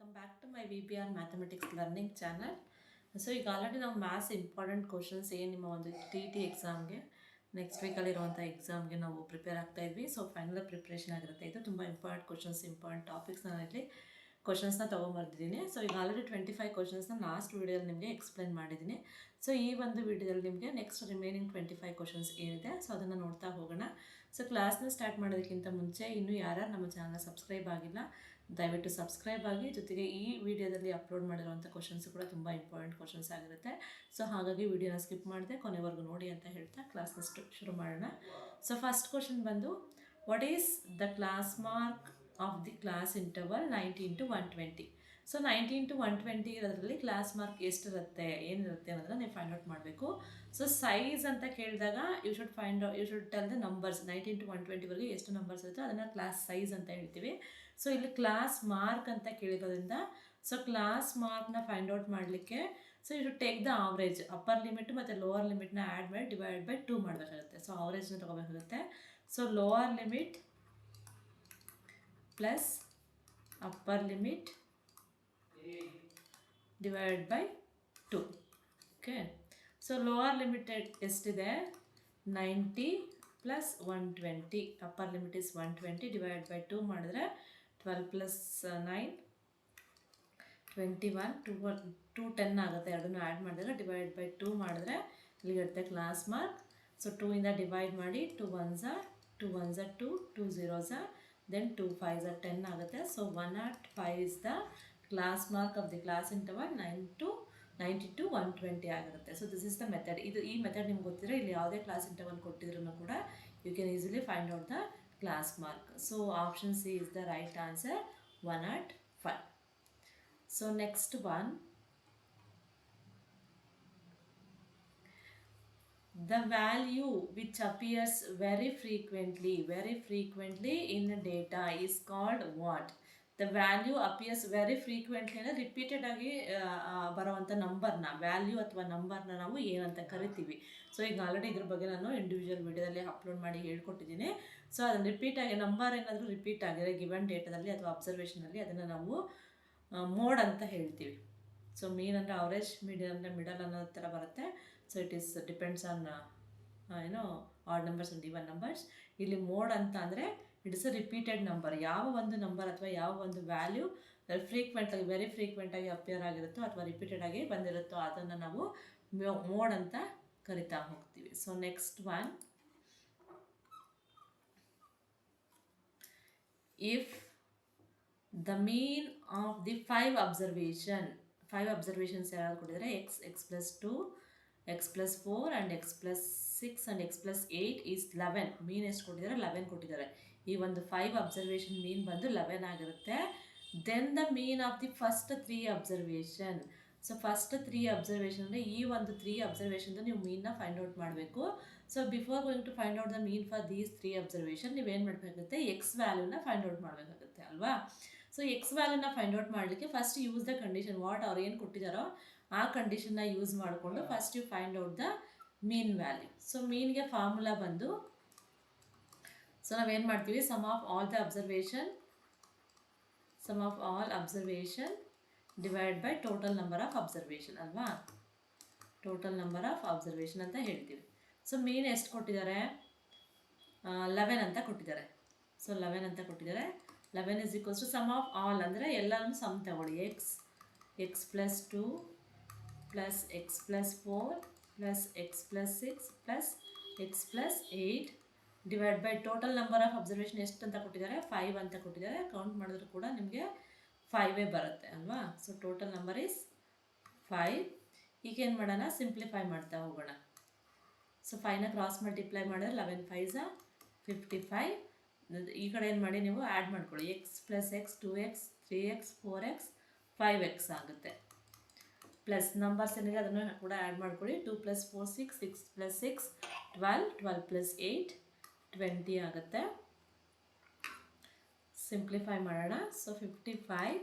Welcome back to my VBR mathematics learning channel. So ಈಗ already ನಾವು maths important questions ಏನು ನಿಮ್ಮ ಒಂದು TT ಎಕ್ಸಾಮ್ಗೆ ನೆಕ್ಸ್ಟ್ ವೀಕಲ್ಲಿರುವಂಥ ಎಕ್ಸಾಮ್ಗೆ ನಾವು ಪ್ರಿಪೇರ್ ಆಗ್ತಾ ಇದ್ವಿ. ಸೊ ಫೈನಲ್ ಪ್ರಿಪ್ರೇಷನ್ ಆಗಿರುತ್ತೆ. ಇದು ತುಂಬ ಇಂಪಾರ್ಟೆಂಟ್ ಕ್ವಶನ್ಸ್, ಇಂಪಾರ್ಟೆಂಟ್ ಟಾಪಿಕ್ಸ್ ನಾನು ಇಲ್ಲಿ ಕ್ವಶನ್ಸ್ನ ತೊಗೊಂಬರ್ತಿದ್ದೀನಿ. ಸೊ ಈಗ ಆಲ್ರೆಡಿ 25 ಕ್ವಶನ್ಸ್ನ ಲಾಸ್ಟ್ ವೀಡಿಯೋದಲ್ಲಿ ನಿಮಗೆ ಎಕ್ಸ್ಪ್ಲೇನ್ ಮಾಡಿದ್ದೀನಿ. ಸೊ ಈ ಒಂದು ವಿಡಿಯೋದಲ್ಲಿ ನಿಮಗೆ ನೆಕ್ಸ್ಟ್ ರಿಮೈನಿಂಗ್ 25 ಕ್ವಶನ್ಸ್ ಏನಿದೆ ಸೊ ಅದನ್ನು ನೋಡ್ತಾ ಹೋಗೋಣ. ಸೊ ಕ್ಲಾಸ್ನ ಸ್ಟಾರ್ಟ್ ಮಾಡೋದಕ್ಕಿಂತ ಮುಂಚೆ ಇನ್ನೂ ಯಾರ್ಯಾರು ನಮ್ಮ ಚಾನಲ್ನ ಸಬ್ಸ್ಕ್ರೈಬ್ ಆಗಿಲ್ಲ ದಯವಿಟ್ಟು ಸಬ್ಸ್ಕ್ರೈಬ್ ಆಗಿ. ಜೊತೆಗೆ ಈ ವಿಡಿಯೋದಲ್ಲಿ ಅಪ್ಲೋಡ್ ಮಾಡಿರುವಂಥ ಕ್ವಶನ್ಸ್ ಕೂಡ ತುಂಬ ಇಂಪಾರ್ಟೆಂಟ್ ಕ್ವಶನ್ಸ್ ಆಗಿರುತ್ತೆ. ಸೊ ಹಾಗಾಗಿ ವಿಡಿಯೋನ ಸ್ಕಿಪ್ ಮಾಡಿದೆ ಕೊನೆವರೆಗೂ ನೋಡಿ ಅಂತ ಹೇಳ್ತಾ ಕ್ಲಾಸ್ನ ಶುರು ಮಾಡೋಣ. ಸೊ ಫಸ್ಟ್ ಕ್ವಶನ್ ಬಂದು, what is the class mark of the class interval 90 to 120? So 90 to 120 ಇರೋದ್ರಲ್ಲಿ ಕ್ಲಾಸ್ ಮಾರ್ಕ್ ಎಷ್ಟಿರುತ್ತೆ, ಏನಿರುತ್ತೆ ಅನ್ನೋದನ್ನ ನೀವು ಫೈಂಡ್ ಔಟ್ ಮಾಡಬೇಕು. ಸೊ ಸೈಜ್ ಅಂತ ಕೇಳಿದಾಗ you should tell the numbers. 90 to 120ವರೆಗೆ ಎಷ್ಟು ನಂಬರ್ಸ್ ಇರುತ್ತೋ ಅದನ್ನು ಕ್ಲಾಸ್ ಸೈಜ್ ಅಂತ ಹೇಳ್ತೀವಿ. ಸೊ ಇಲ್ಲಿ ಕ್ಲಾಸ್ ಮಾರ್ಕ್ ಅಂತ ಕೇಳಿರೋದ್ರಿಂದ ಸೊ ಕ್ಲಾಸ್ ಮಾರ್ಕ್ನ ಫೈಂಡ್ ಔಟ್ ಮಾಡಲಿಕ್ಕೆ so you should take the average. Upper limit ಮತ್ತು ಲೋವರ್ ಲಿಮಿಟ್ನ ಆ್ಯಡ್ ಮಾಡಿ ಡಿವೈಡ್ ಬೈ 2 ಮಾಡಬೇಕಾಗುತ್ತೆ. ಸೊ ಆವ್ರೇಜ್ನ ತೊಗೋಬೇಕಾಗುತ್ತೆ. So lower limit plus upper limit divide by 2. Okay, so lower limited ಎಷ್ಟಿದೆ 90 plus 120. Upper limit is 120 divide by 2 ಮಾಡಿದ್ರೆ 12 plus 9 21, 2 10 ಆಗುತ್ತೆ. ಎರಡನ್ನೂ ಆ್ಯಡ್ ಮಾಡಿದ್ರೆ ಡಿವೈಡ್ ಬೈ 2 ಮಾಡಿದ್ರೆ ಇಲ್ಲಿರುತ್ತೆ ಕ್ಲಾಸ್ ಮಾರ್ಕ್. ಸೊ 2 ಇಂದ ಡಿವೈಡ್ ಮಾಡಿ 2 1s 2, 2 0s, then 2 5s 10 ಆಗುತ್ತೆ. So 105 is the class mark of the class interval 90 to 120 ಆಗಿರುತ್ತೆ. So this is the method. ಈ ಮೆಥಡ್ ನಿಮ್ಗೆ ಗೊತ್ತಿದ್ರೆ ಇಲ್ಲಿ ಯಾವುದೇ ಕ್ಲಾಸ್ ಇಂಟರ್ವಲ್ ಕೊಟ್ಟಿದ್ರು ಕೂಡ you can easily find out the class mark. So option C is the right answer, 105. So next one, the value which appears very frequently in data is called what? The value appears very frequently ಅಂದರೆ repeated ಆಗಿ ಬರುವಂಥ ನಂಬರ್ನ, value ಅಥವಾ ನಂಬರ್ನ ನಾವು ಏನಂತ ಕರಿತೀವಿ. So ಈಗ ಆಲ್ರೆಡಿ ಇದ್ರ ಬಗ್ಗೆ ನಾನು ಇಂಡಿವಿಜುವಲ್ ವಿಡಿಯೋದಲ್ಲಿ ಅಪ್ಲೋಡ್ ಮಾಡಿ ಹೇಳ್ಕೊಟ್ಟಿದ್ದೀನಿ. ಸೊ ಅದನ್ನು ರಿಪೀಟಾಗಿ ನಂಬರ್ ಏನಾದರೂ ರಿಪೀಟ್ ಆಗಿರೋ ಗಿವನ್ ಡೇಟಾದಲ್ಲಿ ಅಥವಾ ಅಬ್ಸರ್ವೇಷನಲ್ಲಿ ಅದನ್ನು ನಾವು ಮೋಡ್ ಅಂತ ಹೇಳ್ತೀವಿ. ಸೊ ಮೀನ್ ಅಂದರೆ ಅವರೇಜ್, ಮೀಡಿಯನ್ ಅಂದರೆ ಮಿಡಲ್ ಅನ್ನೋ ಥರ ಬರುತ್ತೆ. So it is depends on add numbers and even numbers. ಇಲ್ಲಿ ಮೋಡ್ ಅಂತ ಅಂದರೆ it is a repeated number. ಯಾವ ಒಂದು ನಂಬರ್ ಅಥವಾ ಯಾವ ಒಂದು ವ್ಯಾಲ್ಯೂ ವೆರಿ ಫ್ರೀಕ್ವೆಂಟಾಗಿ ಅಪಿಯರ್ ಆಗಿರುತ್ತೋ ಅಥವಾ ರಿಪೀಟೆಡ್ ಆಗಿ ಬಂದಿರುತ್ತೋ ಅದನ್ನು ನಾವು ಮೋಡ್ ಅಂತ ಕರಿತಾ ಹೋಗ್ತೀವಿ. So next one, if the mean of the 5 observations ಯಾರು ಕೊಟ್ಟಿದ್ದಾರೆ, X plus 2, X plus 4 and X plus 6 and X plus 8 is 11. ಮೀನ್ ಎಷ್ಟು ಕೊಟ್ಟಿದ್ದಾರೆ, 11 ಕೊಟ್ಟಿದ್ದಾರೆ. ಈ ಒಂದು 5 ಅಬ್ಸರ್ವೇಷನ್ ಮೀನ್ ಬಂದು 11 ಆಗಿರುತ್ತೆ. Then the mean of the first 3 observation. So first 3 observation ಅಂದರೆ ಈ ಒಂದು 3 ಅಬ್ಸರ್ವೇಷನ್ದು ನೀವು ಮೀನ್ನ ಫೈಂಡ್ ಔಟ್ ಮಾಡಬೇಕು. So before going to find out the mean for these 3 observation ನೀವೇನು ಮಾಡಬೇಕಾಗುತ್ತೆ, ಎಕ್ಸ್ ವ್ಯಾಲ್ಯೂನ ಫೈಂಡ್ ಔಟ್ ಮಾಡಬೇಕಾಗುತ್ತೆ ಅಲ್ವಾ. ಸೊ ಎಕ್ಸ್ ವ್ಯಾಲ್ಯೂನ ಫೈಂಡ್ ಔಟ್ ಮಾಡಲಿಕ್ಕೆ first use the condition. What ಅವ್ರು ಏನು ಕೊಟ್ಟಿದ್ದಾರೋ ಆ ಕಂಡೀಷನ್ನ ಯೂಸ್ ಮಾಡಿಕೊಂಡು first you find out the mean value. So ಮೀನ್ಗೆ ಫಾರ್ಮುಲಾ ಬಂದು, ಸೊ ನಾವೇನು ಮಾಡ್ತೀವಿ, sum of all observation divide by total number of observation ಅಲ್ವಾ. ಟೋಟಲ್ ನಂಬರ್ ಆಫ್ ಅಬ್ಸರ್ವೇಷನ್ ಅಂತ ಹೇಳ್ತೀವಿ. ಸೊ ಮೀನ್ ಎಷ್ಟು ಕೊಟ್ಟಿದ್ದಾರೆ, 11 ಅಂತ ಕೊಟ್ಟಿದ್ದಾರೆ. ಸೊ 11 ಅಂತ ಕೊಟ್ಟಿದ್ದಾರೆ. 11 is equals to sum of all ಅಂದರೆ ಎಲ್ಲನೂ ಸಮ್ ತಗೊಳ್ಳಿ. X plus 2 plus x plus 4 plus x plus 6 plus x plus 8 divide by total number of observation ಎಷ್ಟು ಅಂತ ಕೊಟ್ಟಿದ್ದಾರೆ, 5 ಅಂತ ಕೊಟ್ಟಿದ್ದಾರೆ. ಕೌಂಟ್ ಮಾಡಿದ್ರು ಕೂಡ ನಿಮಗೆ 5 ಬರುತ್ತೆ ಅಲ್ವಾ. So total number is 5. ಈಗ ಏನು ಮಾಡೋಣ, ಸಿಂಪ್ಲಿಫೈ ಮಾಡ್ತಾ ಹೋಗೋಣ. ಸೊ 5ನ ಕ್ರಾಸ್ ಮಲ್ಟಿಪ್ಲೈ ಮಾಡಿದ್ರೆ 11 5s 55. ಈ ಕಡೆ ಏನು ಮಾಡಿ ನೀವು ಆ್ಯಡ್ ಮಾಡ್ಕೊಳ್ಳಿ. X plus x 2x 3x 4x 5x ಆಗುತ್ತೆ. ಪ್ಲಸ್ ನಂಬರ್ಸ್ ಏನಿದೆ ಅದನ್ನು ಕೂಡ ಆ್ಯಡ್ ಮಾಡ್ಕೊಳ್ಳಿ. 2 + 4 6, 6 + 6 12, 12 + 8 20 ಆಗುತ್ತೆ. ಸಿಂಪ್ಲಿಫೈ ಮಾಡೋಣ. So 55,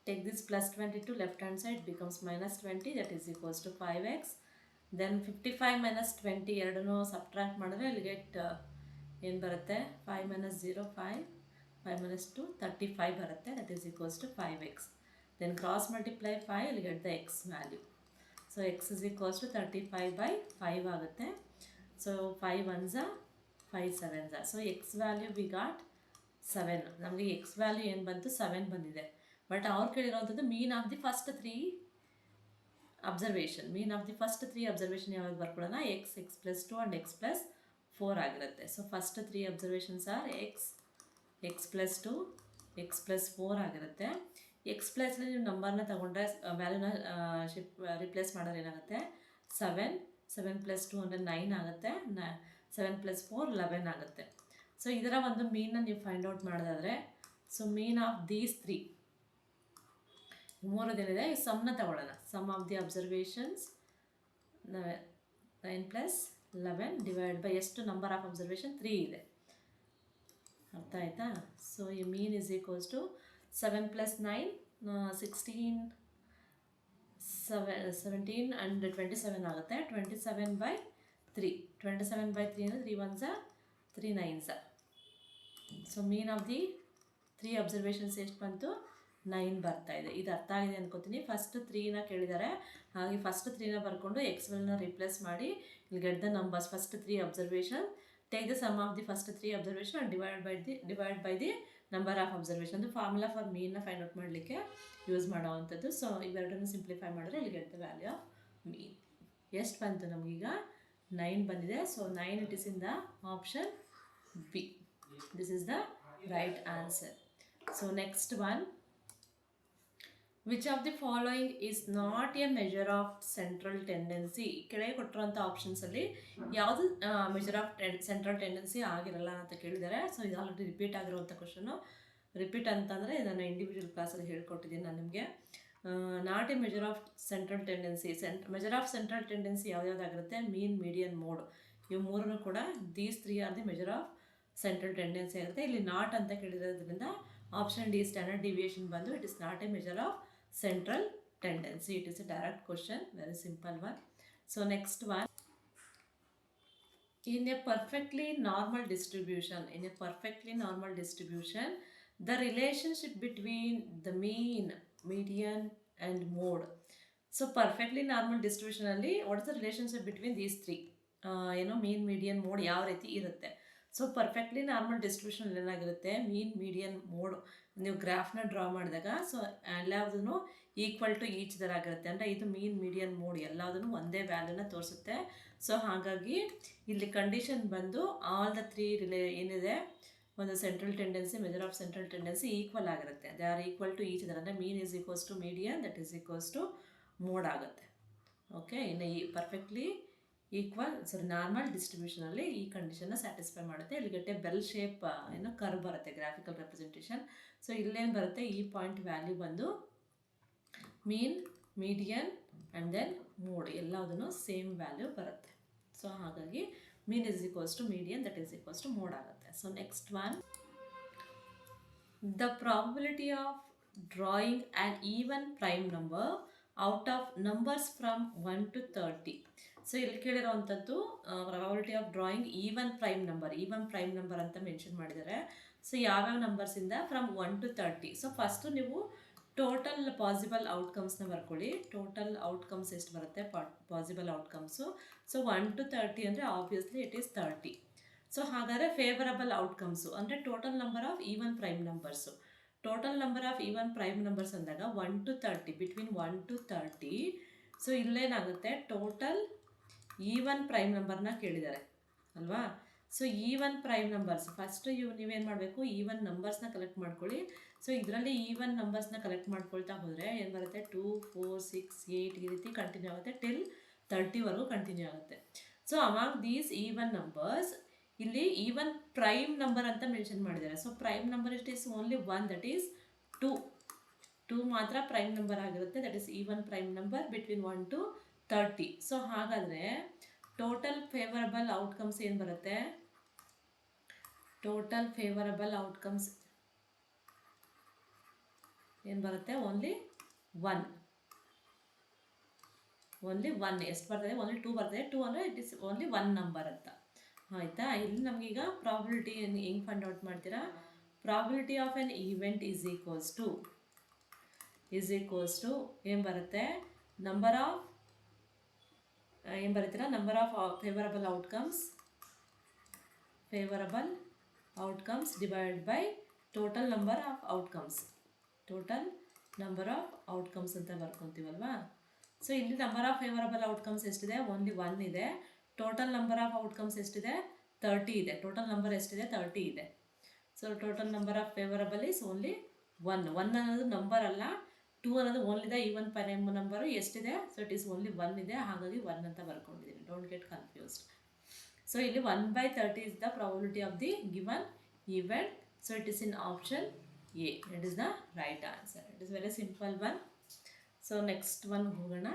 take this plus 22 left hand side becomes -20, that is equals to 5x. Then 55 - 20 ಎರಡನ್ನೂ ಸಬ್ಟ್ರಾಕ್ಟ್ ಮಾಡಿದ್ರೆ ಇಲ್ಲಿ ಗೆಟ್ ಏನು ಬರುತ್ತೆ, 5 - 0 5, 5 - 2 35 ಬರುತ್ತೆ. That is equals to 5x. then cross multiply 5, you'll get the x value. So x is equals to 35/5 ಆಗುತ್ತೆ. So 5 ones are 5 sevens are. So x value we got 7. ನಮಗೆ x value ಏನು ಬಂತು 7 ಬಂದಿದೆ. But ಅವ್ರು ಕೇಳಿರೋಂಥದ್ದು mean of the first 3 observation. Mean of the first 3 observation ಯಾವಾಗ ಬರ್ಕೊಳ್ಳೋಣ, x + 2 and x + 4 ಆಗಿರುತ್ತೆ. So first 3 observations are x + 2 x + 4 ಆಗಿರುತ್ತೆ. x ಪ್ಲಸ್ಲಿ ನೀವು ನಂಬರ್ನ ತೊಗೊಂಡ್ರೆ ವ್ಯಾಲ್ಯೂನ ರಿಪ್ಲೇಸ್ ಮಾಡೋದು ಏನಾಗುತ್ತೆ 7 + 2 ಅಂದರೆ 9 ಆಗುತ್ತೆ. 7 + 4 11 ಆಗುತ್ತೆ. ಸೊ ಇದರ ಒಂದು ಮೀನ್ನ ನೀವು ಫೈಂಡ್ ಔಟ್ ಮಾಡೋದಾದರೆ, ಸೊ ಮೀನ್ ಆಫ್ ದೀಸ್ 3 ಮೂರದೇನಿದೆ ಈ ಸಮ್ನ ತಗೊಳ್ಳೋಣ. Sum of the observations 9 + 11 divide by ಎಷ್ಟು ನಂಬರ್ ಆಫ್ ಅಬ್ಸರ್ವೇಷನ್ 3 ಇದೆ. ಅರ್ಥ ಆಯ್ತಾ? ಸೊ ಈ mean is equals to 7 + 9 16 17 and 27 ಆಗುತ್ತೆ. 27/3 27/3 ಅಂದರೆ 3 ones are 3 nines. So mean of the 3 observations ಎಷ್ಟು ಬಂತು 9 ಬರ್ತಾ ಇದೆ. ಇದು ಅರ್ಥ ಆಗಿದೆ ಅನ್ಕೋತೀನಿ. ಫಸ್ಟ್ 3ನ ಕೇಳಿದ್ದಾರೆ, ಹಾಗೆ ಫಸ್ಟ್ 3ನ ಬರ್ಕೊಂಡು ಎಕ್ಸ್ನ ರಿಪ್ಲೇಸ್ ಮಾಡಿ ಇಲ್ಲಿ get the numbers. First 3 observation, take the sum of the first 3 observation and divide by the number of observation. ಅದು ಫಾರ್ಮುಲಾ ಫಾರ್ ಮೀನ್ನ ಫೈಂಡ್ ಔಟ್ ಮಾಡಲಿಕ್ಕೆ ಯೂಸ್ ಮಾಡೋವಂಥದ್ದು. ಸೊ ಇವೆರಡನ್ನು ಸಿಂಪ್ಲಿಫೈ ಮಾಡಿದ್ರೆ ಇಲ್ಲಿ get the value of mean. ಎಷ್ಟು ಬಂತು ನಮಗೀಗ 9 ಬಂದಿದೆ. So 9 it is in the option B. This is the right answer. So next one, which of the following is not a measure of central tendency? ಕೆಳಗೆ ಕೊಟ್ಟಿರೋಂಥ ಆಪ್ಷನ್ಸಲ್ಲಿ ಯಾವುದು measure of central tendency ಆಗಿರಲ್ಲ ಅಂತ ಕೇಳಿದ್ದಾರೆ. So ಇದು already repeat ಆಗಿರುವಂಥ question. Repeat ಅಂತಂದರೆ ನಾನು individual ಕ್ಲಾಸಲ್ಲಿ ಹೇಳ್ಕೊಟ್ಟಿದ್ದೀನಿ ನಾನು ನಿಮಗೆ. Not a measure of central tendency. Measure of central tendency ಯಾವ್ದಾಗಿರುತ್ತೆ, ಮೀನ್, ಮೀಡಿಯನ್, ಮೋಡ್. ಇವು ಮೂರನ್ನು ಕೂಡ these 3 are the measure of central tendency ಆಗುತ್ತೆ. ಇಲ್ಲಿ ನಾಟ್ ಅಂತ ಕೇಳಿರೋದ್ರಿಂದ ಆಪ್ಷನ್ ಡಿ ಸ್ಟ್ಯಾಂಡರ್ಡ್ ಡಿವಿಯೇಷನ್ ಬಂದು it is not a measure of central tendency. It is a direct question, very simple one. So next one, in a perfectly normal distribution, the relationship between the mean, median and mode. So perfectly normal distribution alli what is the relationship between these 3? mean, median, mode ಯಾವ ರೀತಿ ಇರುತ್ತೆ. So perfectly normal distribution ಏನಾಗಿರುತ್ತೆ, ಮೀನ್, median, mode ನೀವು ಗ್ರಾಫ್ನ draw ಮಾಡಿದಾಗ so ಎಲ್ಲದೂ equal to each ದರ ಆಗಿರುತ್ತೆ. ಅಂದರೆ ಇದು ಮೀನ್, ಮೀಡಿಯನ್, ಮೋಡ್ ಎಲ್ಲದೂ ಒಂದೇ ವ್ಯಾಲ್ಯೂನ ತೋರಿಸುತ್ತೆ. ಸೊ ಹಾಗಾಗಿ ಇಲ್ಲಿ ಕಂಡೀಷನ್ ಬಂದು ಆಲ್ ದ 3 ಏನಿದೆ ಒಂದು central tendency, measure of central tendency equal ಆಗಿರುತ್ತೆ. They are equal to each other. ಅಂದರೆ mean is equals to median, that is equals to mode ಆಗುತ್ತೆ. ಓಕೆ, ಇನ್ನು ಈ ಪರ್ಫೆಕ್ಟ್ಲಿ ನಾರ್ಮಲ್ ಡಿಸ್ಟ್ರಿಬ್ಯೂಷನಲ್ಲಿ ಈ ಕಂಡೀಷನ್ನ ಸ್ಯಾಟಿಸ್ಫೈ ಮಾಡುತ್ತೆ. ಇಲ್ಲಿ get a bell shape curve ಬರುತ್ತೆ, graphical representation. So ಇಲ್ಲೇನು ಬರುತ್ತೆ, ಈ ಪಾಯಿಂಟ್ ವ್ಯಾಲ್ಯೂ ಬಂದು mean, median and then mode ಎಲ್ಲದೂ ಸೇಮ್ ವ್ಯಾಲ್ಯೂ ಬರುತ್ತೆ. ಸೊ ಹಾಗಾಗಿ mean is equals to median, that is equals to mode ಆಗುತ್ತೆ. So next one, the probability of drawing an even prime number out of numbers from 1 to 30. So ಇಲ್ಲಿ ಕೇಳಿರೋವಂಥದ್ದು probability of drawing even prime number ಅಂತ mention ಮಾಡಿದ್ದಾರೆ. So ಯಾವ್ಯಾವ ನಂಬರ್ಸಿಂದ from 1 to 30. So first ನೀವು total possible ಔಟ್ಕಮ್ಸ್ನ ಬರ್ಕೊಳ್ಳಿ. Total outcomes ಎಷ್ಟು ಬರುತ್ತೆ, possible outcomes. So 1 to 30 ಅಂದರೆ ಆಬ್ವಿಯಸ್ಲಿ ಇಟ್ ಈಸ್ 30. ಸೊ ಹಾಗಾದರೆ ಫೇವರಬಲ್ ಔಟ್ಕಮ್ಸು ಅಂದರೆ total number of even prime numbers. Total number of even prime numbers ಅಂದಾಗ 1 to 30, between 1 to 30. So ಇಲ್ಲೇನಾಗುತ್ತೆ, total even prime ನಂಬರ್ನ ಕೇಳಿದ್ದಾರೆ ಅಲ್ವಾ. So even prime numbers first ನೀವೇನು ಮಾಡಬೇಕು, ಈವನ್ ನಂಬರ್ಸ್ನ ಕಲೆಕ್ಟ್ ಮಾಡ್ಕೊಳ್ಳಿ. ಸೊ ಇದರಲ್ಲಿ ಈವನ್ ನಂಬರ್ಸ್ನ ಕಲೆಕ್ಟ್ ಮಾಡ್ಕೊಳ್ತಾ ಹೋದರೆ ಏನು ಬರುತ್ತೆ, 2, 4, 6, 8 ಈ ರೀತಿ ಕಂಟಿನ್ಯೂ ಆಗುತ್ತೆ, ಟಿಲ್ 30ವರೆಗೂ ಕಂಟಿನ್ಯೂ ಆಗುತ್ತೆ. So among these even numbers ಇಲ್ಲಿ ಈವನ್ ಪ್ರೈಮ್ ನಂಬರ್ ಅಂತ ಮೆನ್ಷನ್ ಮಾಡಿದ್ದಾರೆ. So prime number it is only 1, that is 2 ಮಾತ್ರ ಪ್ರೈಮ್ ನಂಬರ್ ಆಗಿರುತ್ತೆ. That is even prime number between 1 to 30. So ಹಾಗಾದರೆ ಟೋಟಲ್ ಫೇವರಬಲ್ ಔಟ್ಕಮ್ಸ್ ಏನು ಬರುತ್ತೆ, total favourable outcomes ಏನು ಬರುತ್ತೆ, ಓನ್ಲಿ 1. ಎಷ್ಟು ಬರ್ತದೆ, ಓನ್ಲಿ 2 ಬರ್ತದೆ. 2 ಅಂದರೆ ಇಟ್ ಇಸ್ ಓನ್ಲಿ 1 ನಂಬರ್ ಅಂತ ಆಯಿತಾ. ಇಲ್ಲಿ ನಮಗೀಗ ಪ್ರಾಬಬಿಲಿಟಿ ಹೆಂಗೆ ಫೈಂಡ್ ಔಟ್ ಮಾಡ್ತೀರಾ, probability of an event is equals to is equals to ಏನು ಬರುತ್ತೆ, ನಂಬರ್ ಆಫ್ ಏನು ಬರೀತೀರಾ, number of favourable outcomes divide by total number of outcomes ಅಂತ ಬರ್ಕೊತೀವಲ್ವಾ. ಸೊ ಇಲ್ಲಿ ನಂಬರ್ ಆಫ್ ಫೇವರಬಲ್ ಔಟ್ಕಮ್ಸ್ ಎಷ್ಟಿದೆ, ಓನ್ಲಿ 1 ಇದೆ. ಟೋಟಲ್ ನಂಬರ್ ಆಫ್ ಔಟ್ಕಮ್ಸ್ ಎಷ್ಟಿದೆ, 30 ಇದೆ. ಟೋಟಲ್ ನಂಬರ್ ಎಷ್ಟಿದೆ, 30 ಇದೆ. So total number of favourable is only 1 ಅನ್ನೋದು ನಂಬರ್ ಅಲ್ಲ, 2 ಅನ್ನೋದು only the even prime number ಎಷ್ಟಿದೆ, ಸೊ ಇಟ್ ಈಸ್ ಓನ್ಲಿ 1 ಇದೆ, ಹಾಗಾಗಿ 1 ಅಂತ ಬರ್ಕೊಂಡಿದ್ದೀನಿ. Don't get confused. ಸೊ ಇಲ್ಲಿ 1/30 is the probability of the given event. So it is in option A. It is the right answer. It is very simple one. So next one ಹೋಗೋಣ.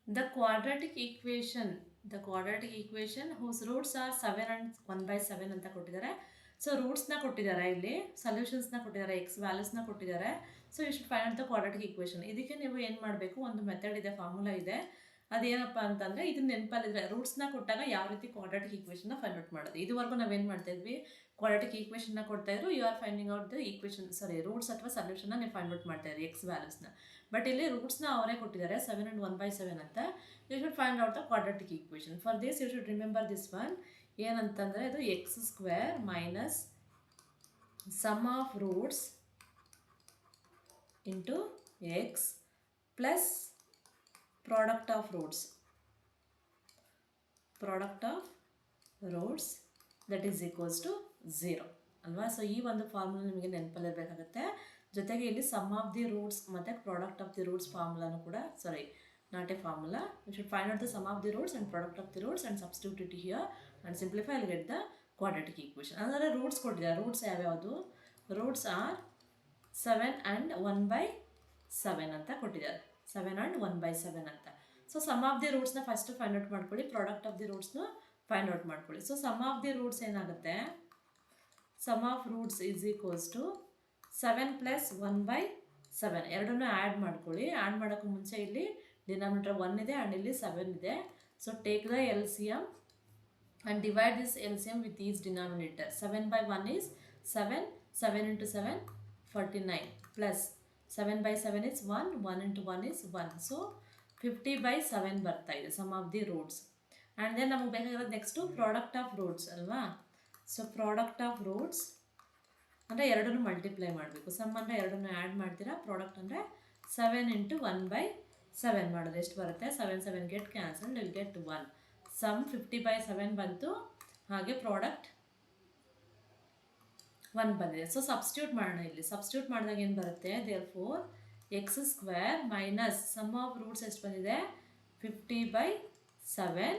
The quadratic equation whose roots are 7 and 1/7 ಅಂತ ಕೊಟ್ಟಿದ್ದಾರೆ. So ರೂಟ್ಸ್ನ ಕೊಟ್ಟಿದ್ದಾರೆ, ಇಲ್ಲಿ ಸೊಲ್ಯೂಷನ್ಸ್ನ ಕೊಟ್ಟಿದ್ದಾರೆ, x ವ್ಯಾಲ್ಯೂಸ್ನ ಕೊಟ್ಟಿದ್ದಾರೆ. So you should find out the quadratic equation. ಇದಕ್ಕೆ ನೀವು ಏನು ಮಾಡಬೇಕು, ಒಂದು ಮೆಥಡ್ ಇದೆ, ಫಾರ್ಮುಲಾ ಇದೆ. ಅದೇನಪ್ಪ ಅಂತಂದರೆ, ಇದನ್ನ ನೆನಪಲ್ಲಿದ್ರೆ ರೂಟ್ಸ್ನ ಕೊಟ್ಟಾಗ ಯಾವ ರೀತಿ ಕ್ವಾಡ್ರಾಟಿಕ್ ಈಕ್ವೇಷನ್ನ ಫೈಂಡ್ ಔಟ್ ಮಾಡೋದು. ಇದುವರೆಗೂ ನಾವೇನು ಮಾಡ್ತಾ ಇದ್ವಿ, ಕ್ವಾಡ್ರಾಟಿಕ್ ಈಕ್ವೇಷನ್ನ ಕೊಡ್ತಾ ಇದ್ರು, you are finding out the roots ಅಥವಾ ಸೊಲ್ಯೂಷನ್ನ ನೀವು ಫೈಂಡ್ ಔಟ್ ಮಾಡ್ತಾ ಇದ್ರಿ, ಎಕ್ಸ್ ವ್ಯಾಲ್ಯೂಸ್ನ. ಬಟ್ ಇಲ್ಲಿ ರೂಟ್ಸ್ನ ಅವರೇ ಕೊಟ್ಟಿದ್ದಾರೆ 7 and 1/7 ಅಂತ. You should find out the quadratic equation. For this you should remember this one. ಏನಂತಂದರೆ ಇದು x² minus sum of roots into x plus product of roots that is equals to 0 ಅಲ್ವಾ. So ಈ ಒಂದು formula ನಿಮಗೆ ನೆನಪಲ್ಲಿರಬೇಕಾಗುತ್ತೆ. ಜೊತೆಗೆ ಇಲ್ಲಿ sum of the roots ಮತ್ತು ಪ್ರಾಡಕ್ಟ್ ಆಫ್ ದಿ ರೂಟ್ಸ್ ಫಾರ್ಮುಲಾನು ಕೂಡ, not a formula. You should find out the sum of the roots and product of the roots and substitute it here and simplify will get the quadratic equation. ಅಂದರೆ roots ಕೊಟ್ಟಿದ್ದಾರೆ. Roots ಯಾವ್ಯಾವುದು, roots are 7 and 1/7 ಅಂತ ಕೊಟ್ಟಿದ್ದಾರೆ. 7 and 1/7 ಅಂತ. So sum of the ರೂಟ್ಸ್ನ first find out ಮಾಡ್ಕೊಳ್ಳಿ, product of the ರೂಟ್ಸ್ನ find out ಮಾಡ್ಕೊಳ್ಳಿ. So sum of the roots ಏನಾಗುತ್ತೆ, sum of roots is equals to 7 + 1/7 ಎರಡನ್ನೂ ಆ್ಯಡ್ ಮಾಡ್ಕೊಳ್ಳಿ. ಆ್ಯಡ್ ಮಾಡೋಕ್ಕೂ ಮುಂಚೆ ಇಲ್ಲಿ ಡಿನಾಮಿನೇಟರ್ 1 ಇದೆ ಆ್ಯಂಡ್ ಇಲ್ಲಿ 7 ಇದೆ. So take the LCM and divide this LCM with each denominator. 7/1 is 7, 7 into 7 49 plus 7/7 is 1, 1 into 1 is 1. So 50/7 ಬರ್ತಾ ಇದೆ sum of the roots. And then ನಮಗೆ ಬೇಕಾಗಿರೋದು ನೆಕ್ಸ್ಟು ಪ್ರಾಡಕ್ಟ್ ಆಫ್ ರೂಟ್ಸ್ ಅಲ್ವಾ. ಸೊ ಪ್ರಾಡಕ್ಟ್ ಆಫ್ ರೂಟ್ಸ್ ಅಂದರೆ ಎರಡನ್ನೂ multiply ಮಾಡಬೇಕು. Some ಅಂದರೆ ಎರಡನ್ನೂ ಆ್ಯಡ್ ಮಾಡ್ತೀರಾ, ಪ್ರಾಡಕ್ಟ್ ಅಂದರೆ 7 into 1/7 ಮಾಡೋದು ಎಷ್ಟು ಬರುತ್ತೆ, 7 7 get cancelled, will get 1. Sum 50/7 ಬಂತು, ಹಾಗೆ ಪ್ರಾಡಕ್ಟ್ 1 ಬಂದಿದೆ. ಸೊ ಸಬ್ಸ್ಟಿಟ್ಯೂಟ್ ಮಾಡೋಣ. ಇಲ್ಲಿ ಸಬ್ಸ್ಟಿಟ್ಯೂಟ್ ಮಾಡಿದಾಗ ಏನು ಬರುತ್ತೆ, therefore x² minus sum of roots ಎಷ್ಟು ಬಂದಿದೆ, 50/7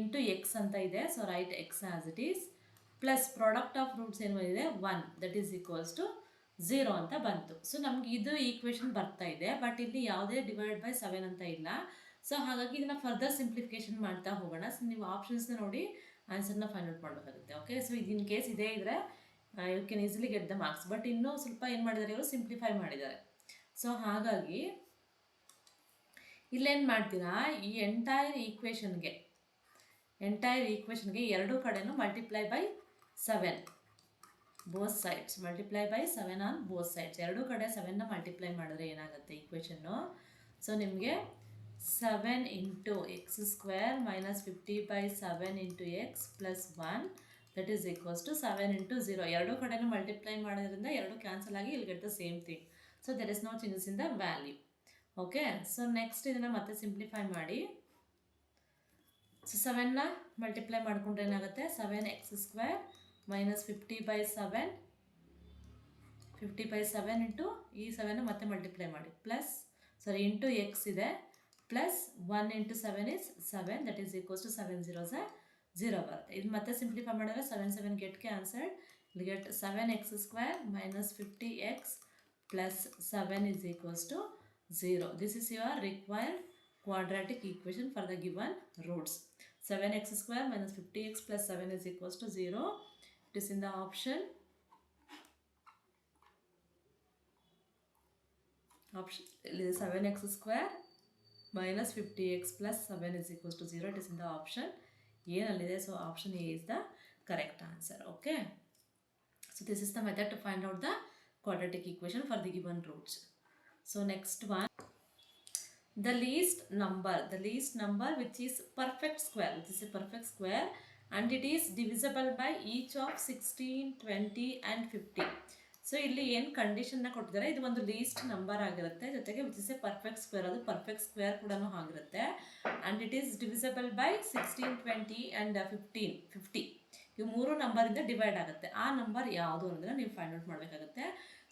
ಇಂಟು ಎಕ್ಸ್ ಅಂತ ಇದೆ. So write x as it is, plus product of roots ಏನು ಬಂದಿದೆ 1, ದಟ್ ಈಸ್ ಈಕ್ವಲ್ಸ್ ಟು 0 ಅಂತ ಬಂತು. ಸೊ ನಮ್ಗೆ ಇದು ಈಕ್ವೇಷನ್ ಬರ್ತಾ ಇದೆ, ಬಟ್ ಇಲ್ಲಿ ಯಾವುದೇ /7 ಅಂತ ಇಲ್ಲ. ಸೊ ಹಾಗಾಗಿ ಇದನ್ನು ಫರ್ದರ್ ಸಿಂಪ್ಲಿಫಿಕೇಶನ್ ಮಾಡ್ತಾ ಹೋಗೋಣ. ಸೊ ನೀವು ಆಪ್ಷನ್ಸ್ನ ನೋಡಿ ಆನ್ಸರ್ನ ಫೈಂಡ್ ಔಟ್ ಮಾಡಬೇಕಾಗುತ್ತೆ. ಓಕೆ, ಸೊ ಇನ್ ಕೇಸ್ ಇದೇ ಇದ್ದರೆ you can easily get the marks. But ಇನ್ನೂ ಸ್ವಲ್ಪ ಏನು ಮಾಡಿದ್ದಾರೆ, ಇವರು ಸಿಂಪ್ಲಿಫೈ ಮಾಡಿದ್ದಾರೆ. ಸೊ ಹಾಗಾಗಿ ಇಲ್ಲೇನು ಮಾಡ್ತೀರಾ, ಈ ಎಂಟೈರ್ ಈಕ್ವೇಷನ್ಗೆ ಎರಡೂ ಕಡೆನೂ ×7 both sides, ×7 on both sides. ಎರಡೂ ಕಡೆ 7ನ ಮಲ್ಟಿಪ್ಲೈ ಮಾಡಿದ್ರೆ ಏನಾಗುತ್ತೆ ಈಕ್ವೇಷನ್ನು. ಸೊ ನಿಮಗೆ 7 into x² minus 50/7 into x plus 1 that is equals to 7 into 0. ಎರಡು ಕಡೆನೂ ಮಲ್ಟಿಪ್ಲೈ ಮಾಡೋದ್ರಿಂದ ಎರಡು ಕ್ಯಾನ್ಸಲ್ ಆಗಿ ಇಲ್ಲಿ get the same thing. So there is no changes in the value. Okay, so next ಇದನ್ನು ಮತ್ತೆ ಸಿಂಪ್ಲಿಫೈ ಮಾಡಿ. ಸೊ 7ನ ಮಲ್ಟಿಪ್ಲೈ ಮಾಡಿಕೊಂಡ್ರೆ ಏನಾಗುತ್ತೆ, 7x² minus 50/7 ಇಂಟು ಈ 7ನ ಮತ್ತೆ ಮಲ್ಟಿಪ್ಲೈ ಮಾಡಿ, ಪ್ಲಸ್ ಇಂಟು ಎಕ್ಸ್ ಇದೆ, plus 1 into 7 is 7, that is equals to 7 zeros are 0 ಬರುತ್ತೆ. ಇದು ಮತ್ತೆ ಸಿಂಪ್ಲಿಫೈ ಮಾಡಿದ್ರೆ 7 7 ಗೆಟ್ ಕ್ಯಾನ್ಸಲ್ಡ್, ಇಲ್ಲಿ get 7x² minus 50x plus 7 is equals to 0. This is your required quadratic equation for the given roots. 7x² minus 50x plus 7 is equals to 0. It is in the option 7x² minus 50x plus 7 is equals to 0. It is in the option A nallide. So option A is the correct answer. Okay, so this is the method to find out the quadratic equation for the given roots. So next one, the least number which is perfect square, which is a perfect square, and it is divisible by each of 16, 20 and 50. So ಇಲ್ಲಿ ಏನು ಕಂಡೀಷನ್ನ ಕೊಟ್ಟಿದ್ದಾರೆ, ಇದು ಒಂದು least number ಆಗಿರುತ್ತೆ, ಜೊತೆಗೆ which is A perfect square, ಅದು perfect square ಕೂಡ ಆಗಿರುತ್ತೆ. And it is divisible by 16, 20 and 50. ಇವು 3 ನಂಬರಿಂದ ಡಿವೈಡ್ ಆಗುತ್ತೆ. ಆ ನಂಬರ್ ಯಾವುದು ಅಂದರೆ ನೀವು ಫೈಂಡ್ ಔಟ್ ಮಾಡಬೇಕಾಗುತ್ತೆ.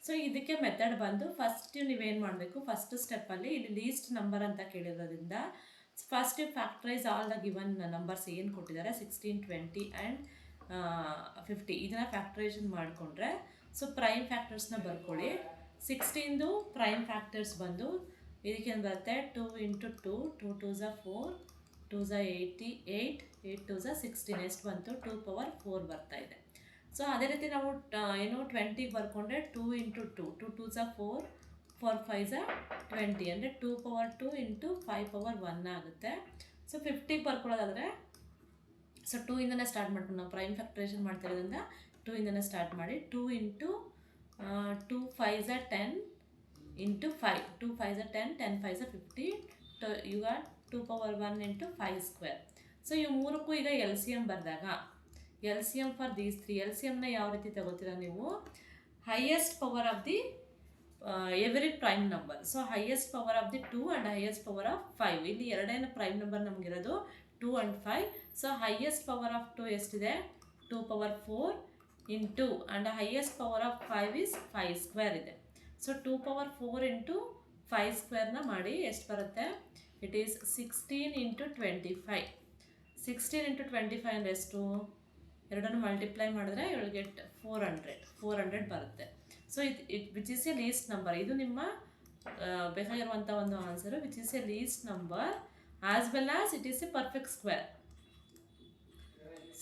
ಸೊ ಇದಕ್ಕೆ ಮೆಥಡ್ ಬಂದು ಫಸ್ಟ್ ನೀವೇನು ಮಾಡಬೇಕು, ಫಸ್ಟ್ ಸ್ಟೆಪ್ಪಲ್ಲಿ ಇಲ್ಲಿ ಲೀಸ್ಟ್ ನಂಬರ್ ಅಂತ ಕೇಳಿರೋದ್ರಿಂದ first you factorise all the given numbers ಏನು ಕೊಟ್ಟಿದ್ದಾರೆ 16, 20 ಆ್ಯಂಡ್ 50, ಇದನ್ನು ಫ್ಯಾಕ್ಟ್ರೈಸೇಷನ್ ಮಾಡಿಕೊಂಡ್ರೆ ಸೊ ಪ್ರೈಮ್ ಫ್ಯಾಕ್ಟರ್ಸ್ನ ಬರ್ಕೊಳ್ಳಿ. 16ದು ಪ್ರೈಮ್ ಫ್ಯಾಕ್ಟರ್ಸ್ ಬಂದು ಇದಕ್ಕೆ ಬರುತ್ತೆ 2 × 2, 2 2s 4, 2s 88, 8 2s 16, ಎಷ್ಟು ಬಂತು 2 power 4 ಬರ್ತಾ ಇದೆ. ಸೊ ಅದೇ ರೀತಿ ನಾವು 20 ಬರ್ಕೊಂಡ್ರೆ 2 × 2, 2 2s 4, 4 5s 20, ಅಂದರೆ 2 power 2 × 5 power 1 ಆಗುತ್ತೆ. ಸೊ 50 ಬರ್ಕೊಳ್ಳೋದಾದರೆ ಸೊ 2 ಇಂದನೇ ಸ್ಟಾರ್ಟ್ ಮಾಡ್ಕೊಂಡು ನಾವು ಪ್ರೈಮ್ ಫ್ಯಾಕ್ಟರೈಸೇಷನ್ ಮಾಡ್ತಿರೋದ್ರಿಂದ 2 ಇಂದನೇ ಸ್ಟಾರ್ಟ್ ಮಾಡಿ. 2 × 2 5s 10 × 5, 2 5s 10, 10 5s 50, you got 2 power 1 × 5 square. So ಇವು ಮೂರಕ್ಕೂ ಈಗ ಎಲ್ ಸಿ ಎಮ್ ಬರೆದಾಗ, L C M for these 3, L C ಎಮ್ನ ಯಾವ ರೀತಿ ತಗೋತೀರಾ ನೀವು, highest power of the every prime number. So highest power of the 2 and highest power of 5, ಇಲ್ಲಿ ಎರಡೇನು ಪ್ರೈಮ್ ನಂಬರ್ ನಮಗಿರೋದು 2 and 5. So highest power of 2 ಎಷ್ಟಿದೆ 2 power 4 × and highest power of 5 is 5 square ಇದೆ. ಸೊ 2 power 4 × 5 ಸ್ಕ್ವೇರ್ನ ಮಾಡಿ ಎಷ್ಟು ಬರುತ್ತೆ, it is 16 × 25. 16 × 25 ಅಂದರೆ ಎಷ್ಟು, ಎರಡನ್ನು ಮಲ್ಟಿಪ್ಲೈ ಮಾಡಿದ್ರೆ ಯು ವಿಲ್ ಗೆಟ್ 400 ಬರುತ್ತೆ. So it which is a least number, ಇದು ನಿಮ್ಮ ಬೇಕಾಗಿರುವಂಥ ಒಂದು answer, which is a least number as well as it is a perfect square.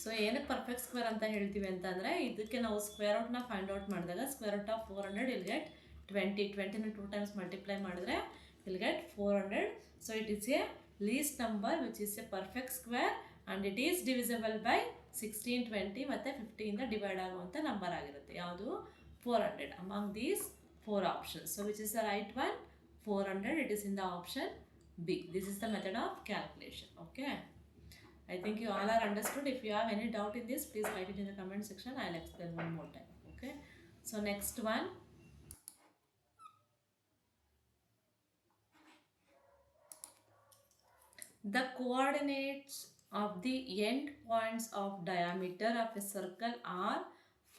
So ಏನಕ್ಕೆ ಪರ್ಫೆಕ್ಟ್ ಸ್ಕ್ವೇರ್ ಅಂತ ಹೇಳ್ತೀವಿ ಅಂತಂದರೆ, ಇದಕ್ಕೆ ನಾವು ಸ್ಕ್ವೇರ್ ಔಟ್ನ ಫೈಂಡ್ ಔಟ್ ಮಾಡಿದಾಗ square out of 400 will get 20ನ 2 times ಮಲ್ಟಿಪ್ಲೈ ಮಾಡಿದ್ರೆ will get 400. So it is a least number which is a perfect square and it is divisible by 16, 20 ಮತ್ತು 50ಇಂದ ಡಿವೈಡ್ ಆಗುವಂಥ ನಂಬರ್ ಆಗಿರುತ್ತೆ. ಯಾವುದು 400 among these 4 options. So which is the right one 400, it is in the option B. This is the method of calculation. Okay, I think you all are understood. If you have any doubt in this, please write it in the comment section. I'll explain one more time. Okay, so next one, the coordinates of the end points of diameter of a circle are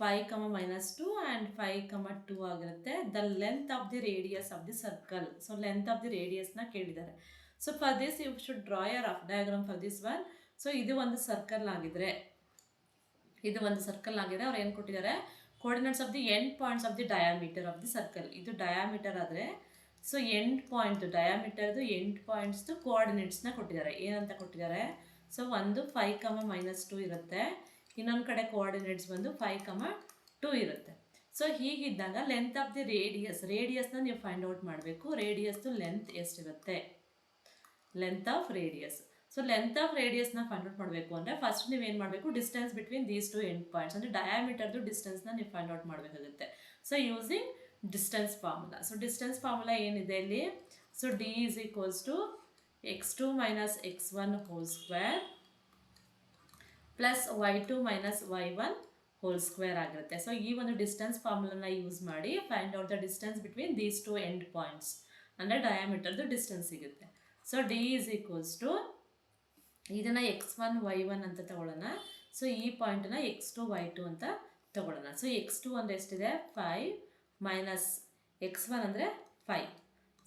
5, -2 and 5, 2 ಆಗಿರುತ್ತೆ. The length of the radius of the circle. So length of the radius ನ ಕೇಳಿದ್ದಾರೆ. So for this you should draw a rough diagram for this one. So ಇದು ಒಂದು circle ಆಗಿದ್ರೆ ಅವ್ರು ಏನು ಕೊಟ್ಟಿದ್ದಾರೆ, coordinates of the end points of the diameter of the circle. ಇದು diameter ಆದರೆ ಸೊ ಎಂಡ್ ಪಾಯಿಂಟ್ ಡಯಾಮೀಟರ್ದು ಎಂಡ್ ಪಾಯಿಂಟ್ಸ್ದು ಕೋಆರ್ಡಿನೇಟ್ಸ್ನ ಕೊಟ್ಟಿದ್ದಾರೆ. ಏನಂತ ಕೊಟ್ಟಿದ್ದಾರೆ, ಸೊ ಒಂದು 5, -2 ಇರುತ್ತೆ, ಇನ್ನೊಂದು ಕಡೆ ಕೋಆರ್ಡಿನೇಟ್ಸ್ ಬಂದು 5, 2 ಇರುತ್ತೆ. ಸೊ ಹೀಗಿದ್ದಾಗ ಲೆಂತ್ ಆಫ್ ದಿ ರೇಡಿಯಸ್ನ ನೀವು ಫೈಂಡ್ ಔಟ್ ಮಾಡಬೇಕು. ರೇಡಿಯಸ್ದು ಲೆಂತ್ ಎಷ್ಟಿರುತ್ತೆ, length of radius. So length of ರೇಡಿಯಸ್ನ ಫೈಂಡ್ ಔಟ್ ಮಾಡಬೇಕು ಅಂದರೆ ಫಸ್ಟ್ ನೀವೇನು ಮಾಡಬೇಕು, distance between these 2 end points ಅಂದರೆ ಡಯಾಮೀಟರ್ದು ಡಿಸ್ಟೆನ್ಸ್ನ ನೀವು ಫೈಂಡ್ ಔಟ್ ಮಾಡಬೇಕಾಗುತ್ತೆ. So using distance formula. So distance formula ಏನಿದೆ ಇಲ್ಲಿ, so D is equals to x2 - x1 whole square plus y2 - y1 whole square ಆಗಿರುತ್ತೆ. ಸೊ ಈ ಒಂದು ಡಿಸ್ಟೆನ್ಸ್ ಫಾರ್ಮುಲಾನ ಯೂಸ್ ಮಾಡಿ find out the distance between these 2 end points ಅಂದರೆ ಡಯಾಮೀಟರ್ದು distance ಸಿಗುತ್ತೆ. So D is equals to ಇದನ್ನು x1 y1 ಅಂತ ತಗೊಳ್ಳೋಣ. So ಈ ಪಾಯಿಂಟನ್ನ x2 y2 ಅಂತ ತಗೊಳ್ಳೋಣ. ಸೊ x2 ಅಂದರೆ ಎಷ್ಟಿದೆ 5 ಮೈನಸ್ x1 ಅಂದರೆ 5.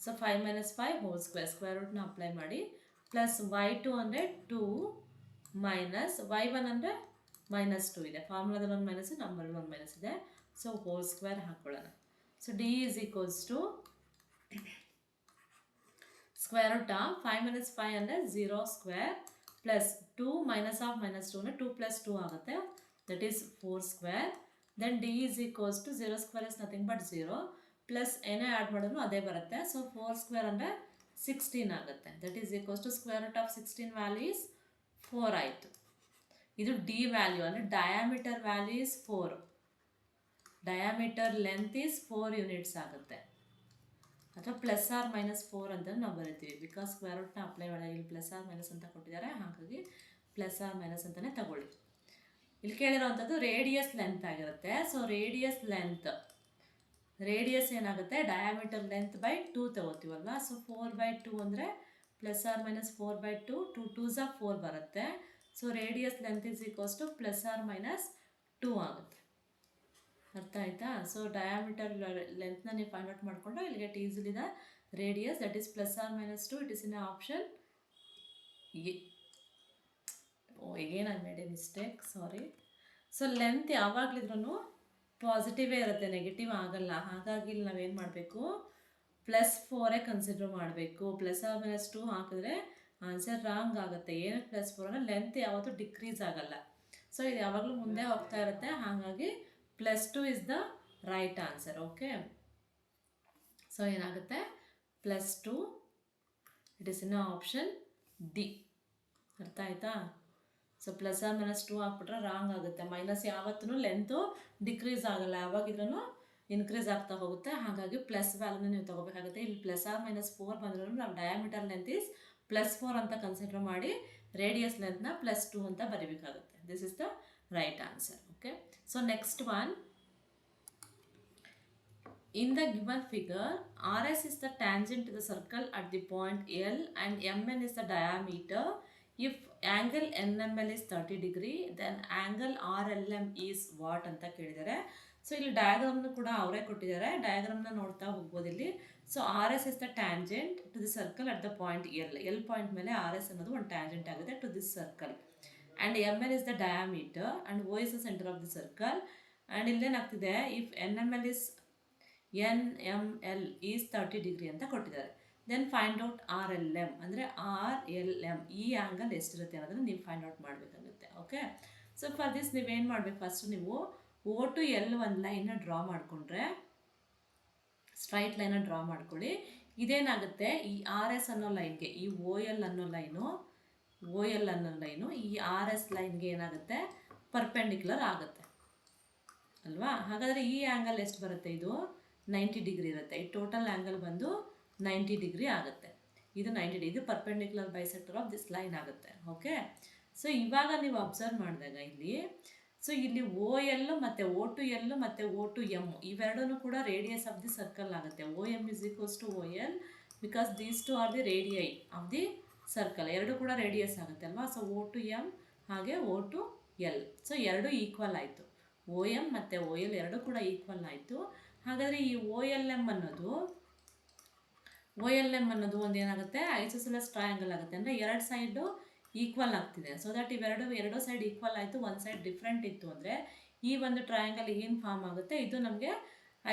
ಸೊ 5 - 5 ಹೋಲ್ ಸ್ಕ್ವೇರ್ ರೂಟ್ನ ಅಪ್ಲೈ ಮಾಡಿ ಪ್ಲಸ್ y2 ಅಂದರೆ 2 ಮೈನಸ್ y1 ಅಂದರೆ -2 ಇದೆ. ಫಾರ್ಮುಲಾದಲ್ಲಿ ಒಂದು ಮೈನಸ್, ನಂಬರಲ್ಲಿ ಒಂದು ಮೈನಸ್ ಇದೆ. ಸೊ ಹೋಲ್ ಸ್ಕ್ವೇರ್ ಹಾಕ್ಕೊಳ್ಳೋಣ. So D is equals to square root of 5 - 5 ಅಂದರೆ 0 ಸ್ಕ್ವೇರ್ ಪ್ಲಸ್ 2 - ಆಫ್ -2 ಅಂದರೆ 2 + 2 ಆಗುತ್ತೆ, that is 4 square. Then D is equals to 0 square is nothing but 0 plus ಏನೇ ಆ್ಯಡ್ ಮಾಡಿದ್ರು ಅದೇ ಬರುತ್ತೆ. ಸೊ 4 ಸ್ಕ್ವೇರ್ ಅಂದರೆ 16 ಆಗುತ್ತೆ, that is equals to square root of 16 value is 4 ಆಯಿತು. ಇದು D ವ್ಯಾಲ್ಯೂ ಅಂದರೆ diameter value is 4. Diameter length is 4 units ಆಗುತ್ತೆ. ಅಥವಾ +or-4 ಅಂತ ನಾವು ಬರಿತೀವಿ. ಬಿಕಾಸ್ ಸ್ಕ್ವೇರ್ ರೂಟ್ನ ಅಪ್ಲೈ ಮಾಡಿ ಇಲ್ಲಿ +or- ಅಂತ ಕೊಟ್ಟಿದ್ದಾರೆ, ಹಾಗಾಗಿ +or- ಅಂತಲೇ ತಗೊಳ್ಳಿ. ಇಲ್ಲಿ ಕೇಳಿರೋವಂಥದ್ದು ರೇಡಿಯಸ್ ಲೆಂತ್ ಆಗಿರುತ್ತೆ. ಸೊ ರೇಡಿಯಸ್ ಏನಾಗುತ್ತೆ, ಡಯಾಮೀಟರ್ ಲೆಂತ್ ಬೈ 2 ತಗೋತೀವಲ್ವ. ಸೊ 4/2 ಅಂದರೆ +or-4/2, 2 2s 4 ಬರುತ್ತೆ. So radius length is equals to +or-2 ಆಗುತ್ತೆ. ಅರ್ಥ ಆಯ್ತಾ? ಸೊ ಡಯಾಮೀಟರ್ ಲೆಂತ್ನ ನೀವು ಫೈಂಡ್ ಔಟ್ ಮಾಡಿಕೊಂಡು ಇಲ್ಲಿ get easily the radius that is +or-2. It is in option A. Again I made a mistake, sorry. So length ಯಾವಾಗಲಿದ್ರೂ ಪಾಸಿಟಿವೇ ಇರುತ್ತೆ, negative ಆಗಲ್ಲ. ಹಾಗಾಗಿ ಇಲ್ಲಿ ನಾವೇನು ಮಾಡಬೇಕು, +4 ಕನ್ಸಿಡರ್ ಮಾಡಬೇಕು. +or-2 ಹಾಕಿದ್ರೆ ಆನ್ಸರ್ ರಾಂಗ್ ಆಗುತ್ತೆ. ಏನಕ್ಕೆ +4 ಅಂದರೆ ಲೆಂತ್ ಯಾವತ್ತೂ ಡಿಕ್ರೀಸ್ ಆಗಲ್ಲ. ಸೊ ಇದು ಯಾವಾಗಲೂ ಮುಂದೆ ಹೋಗ್ತಾ ಇರುತ್ತೆ, ಹಾಗಾಗಿ +2 is the right answer. Okay, so ಏನಾಗುತ್ತೆ +2, it is in option D. ಅರ್ಥ ಆಯ್ತಾ? ಸೊ +or-2 ಹಾಕ್ಬಿಟ್ರೆ ರಾಂಗ್ ಆಗುತ್ತೆ. ಮೈನಸ್ ಯಾವತ್ತೂ ಲೆಂತು ಡಿಕ್ರೀಸ್ ಆಗಲ್ಲ, ಯಾವಾಗಿದ್ರೂ ಇನ್ಕ್ರೀಸ್ ಆಗ್ತಾ ಹೋಗುತ್ತೆ. ಹಾಗಾಗಿ ಪ್ಲಸ್ ವ್ಯಾಲ್ಯೂನ ನೀವು ತೊಗೋಬೇಕಾಗುತ್ತೆ. ಇಲ್ಲಿ +or-4 ಬಂದ್ರೂ ನಾವು ಡಯಾಮೀಟರ್ ಲೆಂತ್ ಈಸ್ +4 ಅಂತ ಕನ್ಸಿಡರ್ ಮಾಡಿ ರೇಡಿಯಸ್ ಲೆಂತ್ನ +2 ಅಂತ ಬರೀಬೇಕಾಗುತ್ತೆ. This is the right answer. Okay, so next one. In the given figure, RS is the tangent to the circle at the point L and MN is the diameter. If angle NML is 30 degree, then angle RLM is what ಅಂತ ಕೇಳಿದ್ದಾರೆ. So ಇಲ್ಲಿ ಡಯಾಗ್ರಾಮ್ನು ಕೂಡ ಅವರೇ ಕೊಟ್ಟಿದ್ದಾರೆ, ಡಯಾಗ್ರಾಮ್ನ ನೋಡ್ತಾ ಹೋಗ್ಬೋದು ಇಲ್ಲಿ. So RS is the tangent to the circle at the point L point ಮೇಲೆ RS ಅನ್ನೋದು ಒಂದು ಟ್ಯಾಂಜೆಂಟ್ ಆಗುತ್ತೆ to this circle. And ML is the diameter and O is the center of the circle. And ಇಲ್ಲೇನಾಗ್ತಿದೆ, if NML is 30 degree ಅಂತ ಕೊಟ್ಟಿದ್ದಾರೆ. Then find out RLM ಅಂದರೆ RLM ಈ angle ಎಷ್ಟಿರುತ್ತೆ ಅನ್ನೋದನ್ನು ನೀವು ಫೈಂಡ್ ಔಟ್ ಮಾಡಬೇಕಾಗುತ್ತೆ. ಓಕೆ, ಸೊ ಫಾರ್ ದಿಸ್ ನೀವೇನು ಮಾಡಬೇಕು, ಫಸ್ಟ್ ನೀವು O to L ಒಂದು ಲೈನ್ನ ಡ್ರಾ ಮಾಡಿಕೊಂಡ್ರೆ, ಸ್ಟ್ರೈಟ್ ಲೈನ್ನ ಡ್ರಾ ಮಾಡ್ಕೊಳ್ಳಿ. ಇದೇನಾಗುತ್ತೆ, ಈ RS ಅನ್ನೋ ಲೈನ್ಗೆ, ಈ OL ಅನ್ನೋ ಲೈನು ಈ RS ಲೈನ್ಗೆ ಏನಾಗುತ್ತೆ, ಪರ್ಪೆಂಡಿಕ್ಯುಲರ್ ಆಗುತ್ತೆ ಅಲ್ವಾ. ಹಾಗಾದರೆ ಈ ಆ್ಯಂಗಲ್ ಎಷ್ಟು ಬರುತ್ತೆ, ಇದು 90 ಡಿಗ್ರಿ ಇರುತ್ತೆ. ಈ ಟೋಟಲ್ ಆ್ಯಂಗಲ್ ಬಂದು 90 ಡಿಗ್ರಿ ಆಗುತ್ತೆ. ಇದು 90 ಡಿಗ್ರಿ, ಇದು perpendicular bisector of this line ಆಗುತ್ತೆ. ಓಕೆ, ಸೊ ಇವಾಗ ನೀವು ಅಬ್ಸರ್ವ್ ಮಾಡಿದಾಗ ಇಲ್ಲಿ, ಸೊ ಇಲ್ಲಿ OL ಮತ್ತು O to L ಮತ್ತು O to M ಇವೆರಡೂ ಕೂಡ ರೇಡಿಯಸ್ ಆಫ್ ದಿ ಸರ್ಕಲ್ ಆಗುತ್ತೆ. OM is equals to OL because these two R the radii of the circle. ಎರಡು ಕೂಡ ರೇಡಿಯಸ್ ಆಗುತ್ತೆ ಅಲ್ವಾ. ಸೊ O to M ಹಾಗೆ O to L, ಸೊ ಎರಡು ಈಕ್ವಲ್ ಆಯಿತು. OM ಮತ್ತು OL ಎರಡು ಕೂಡ ಈಕ್ವಲ್ ಆಯಿತು. ಹಾಗಾದರೆ ಈ OLM ಅನ್ನೋದು ಒಂದು ಏನಾಗುತ್ತೆ, ಐಸೋಸೆಲೆಸ್ ಟ್ರಯಾಂಗಲ್ ಆಗುತ್ತೆ. ಅಂದರೆ ಎರಡು ಸೈಡು ಈಕ್ವಲ್ ಆಗ್ತಿದೆ. ಸೊ ದಟ್ ಎರಡು ಸೈಡ್ ಈಕ್ವಲ್ ಆಯಿತು, ಒಂದು ಸೈಡ್ ಡಿಫ್ರೆಂಟ್ ಇತ್ತು ಅಂದರೆ ಈ ಒಂದು ಟ್ರಯಾಂಗಲ್ ಏನು ಫಾರ್ಮ್ ಆಗುತ್ತೆ, ಇದು ನಮಗೆ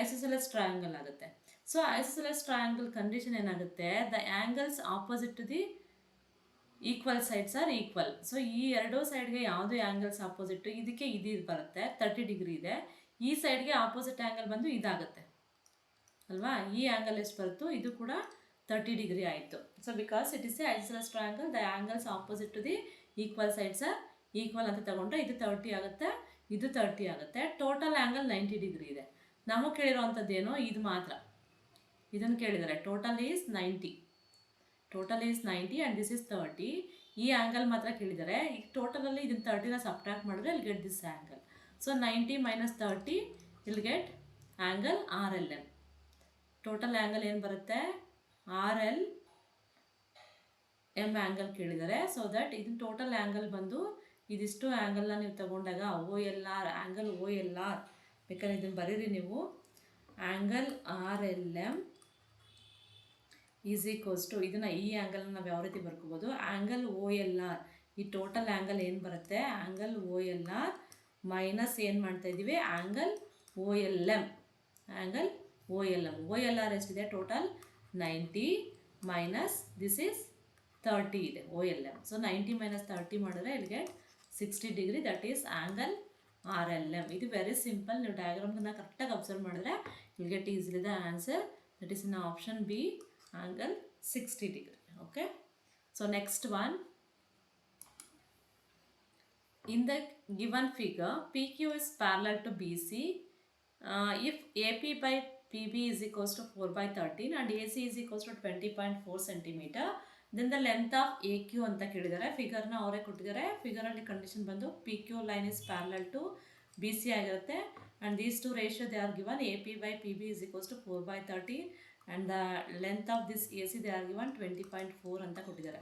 ಐಸೋಸೆಲೆಸ್ ಟ್ರಯಾಂಗಲ್ ಆಗುತ್ತೆ. ಸೊ ಐಸೋಸೆಲೆಸ್ ಟ್ರಯಾಂಗಲ್ ಕಂಡೀಷನ್ ಏನಾಗುತ್ತೆ, the angles opposite to the equal sides are equal. So ಈ ಎರಡೂ ಸೈಡ್ಗೆ ಯಾವುದು ಆ್ಯಂಗಲ್ಸ್ ಆಪೋಸಿಟ್, ಇದಕ್ಕೆ ಇದು ಬರುತ್ತೆ 30 ಡಿಗ್ರಿ ಇದೆ, ಈ ಸೈಡ್ಗೆ ಆಪೋಸಿಟ್ ಆ್ಯಂಗಲ್ ಬಂದು ಇದಾಗುತ್ತೆ ಅಲ್ವಾ. ಈ ಆ್ಯಂಗಲ್ ಎಷ್ಟು ಬರುತ್ತೋ ಇದು ಕೂಡ 30 ಡಿಗ್ರಿ ಆಯಿತು. So because it is a isosceles triangle, the angles opposite to the equal sides are equal ಅಂತ ತಗೊಂಡ್ರೆ ಇದು 30 ಆಗುತ್ತೆ, ಇದು 30 ಆಗುತ್ತೆ. ಟೋಟಲ್ ಆ್ಯಂಗಲ್ 90 ಡಿಗ್ರಿ ಇದೆ. ನಮಗೆ ಕೇಳಿರೋವಂಥದ್ದು ಏನೋ ಇದು ಮಾತ್ರ, ಇದನ್ನು ಕೇಳಿದ್ದಾರೆ. Total is 90 and this is 30. ಈ ಆ್ಯಂಗಲ್ ಮಾತ್ರ ಕೇಳಿದ್ದಾರೆ. ಈಗ ಟೋಟಲಲ್ಲಿ ಇದನ್ನು 30ನ ಸಬ್ಟ್ರಾಕ್ಟ್ ಮಾಡಿದ್ರೆ ಇಲ್ಲಿ ಗೆಟ್ ದಿಸ್ ಆ್ಯಂಗಲ್. ಸೊ 90 - 30 ಇಲ್ಲಿ get angle RLM. Total angle ಏನು ಬರುತ್ತೆ, RLM ಆ್ಯಂಗಲ್ ಕೇಳಿದ್ದಾರೆ. ಸೊ ದಟ್ ಇದು ಟೋಟಲ್ ಆ್ಯಂಗಲ್ ಬಂದು ಇದಿಷ್ಟು ಆ್ಯಂಗಲ್ನ ನೀವು ತಗೊಂಡಾಗ OLR ಆ್ಯಂಗಲ್ OLR ಬೇಕಾದ್ರೆ ಇದನ್ನು ಬರೀರಿ ನೀವು. Angle RLM is equals to, ಇದನ್ನು ಈ ಆ್ಯಂಗಲ್ನ ನಾವು ಯಾವ ರೀತಿ ಬರ್ಕೋಬೋದು, ಆ್ಯಂಗಲ್ OLR ಈ ಟೋಟಲ್ ಆ್ಯಂಗಲ್ ಏನು ಬರುತ್ತೆ, ಆ್ಯಂಗಲ್ OLR ಮೈನಸ್ ಏನು ಮಾಡ್ತಾ ಇದ್ದೀವಿ, ಆ್ಯಂಗಲ್ OLM. OLR ಎಷ್ಟಿದೆ, ಟೋಟಲ್ 90 ಮೈನಸ್ ದಿಸ್ ಈಸ್ 30 ಇದೆ OLM. ಸೊ 90 - 30 ಮಾಡಿದ್ರೆ ಇಲ್ಲಿಗೆ 60 degree, that is angle RLM. ಇದು ವೆರಿ ಸಿಂಪಲ್. ನೀವು ಡಯಾಗ್ರಾಮ್ನ ಕರೆಕ್ಟಾಗಿ ಅಬ್ಸರ್ವ್ ಮಾಡಿದ್ರೆ ಇಲ್ get easily the answer, that is in option B, angle 60 degree. Okay, so next one. In the given figure, PQ is parallel to BC if AP by PB is equals to 4/13 and AC is equals to 20.4 centimeter, then the length of AQ ಅಂತ ಕೇಳಿದ್ದಾರೆ. ಫಿಗರ್ನ ಅವರೇ ಕೊಟ್ಟಿದ್ದಾರೆ. ಫಿಗರಲ್ಲಿ condition ಬಂದು PQ line is parallel to BC ಆಗಿರುತ್ತೆ and these two ratio they are given. AP by PB is equals to 4/13 and the length of this AC they are given 20.4 ಅಂತ ಕೊಟ್ಟಿದ್ದಾರೆ.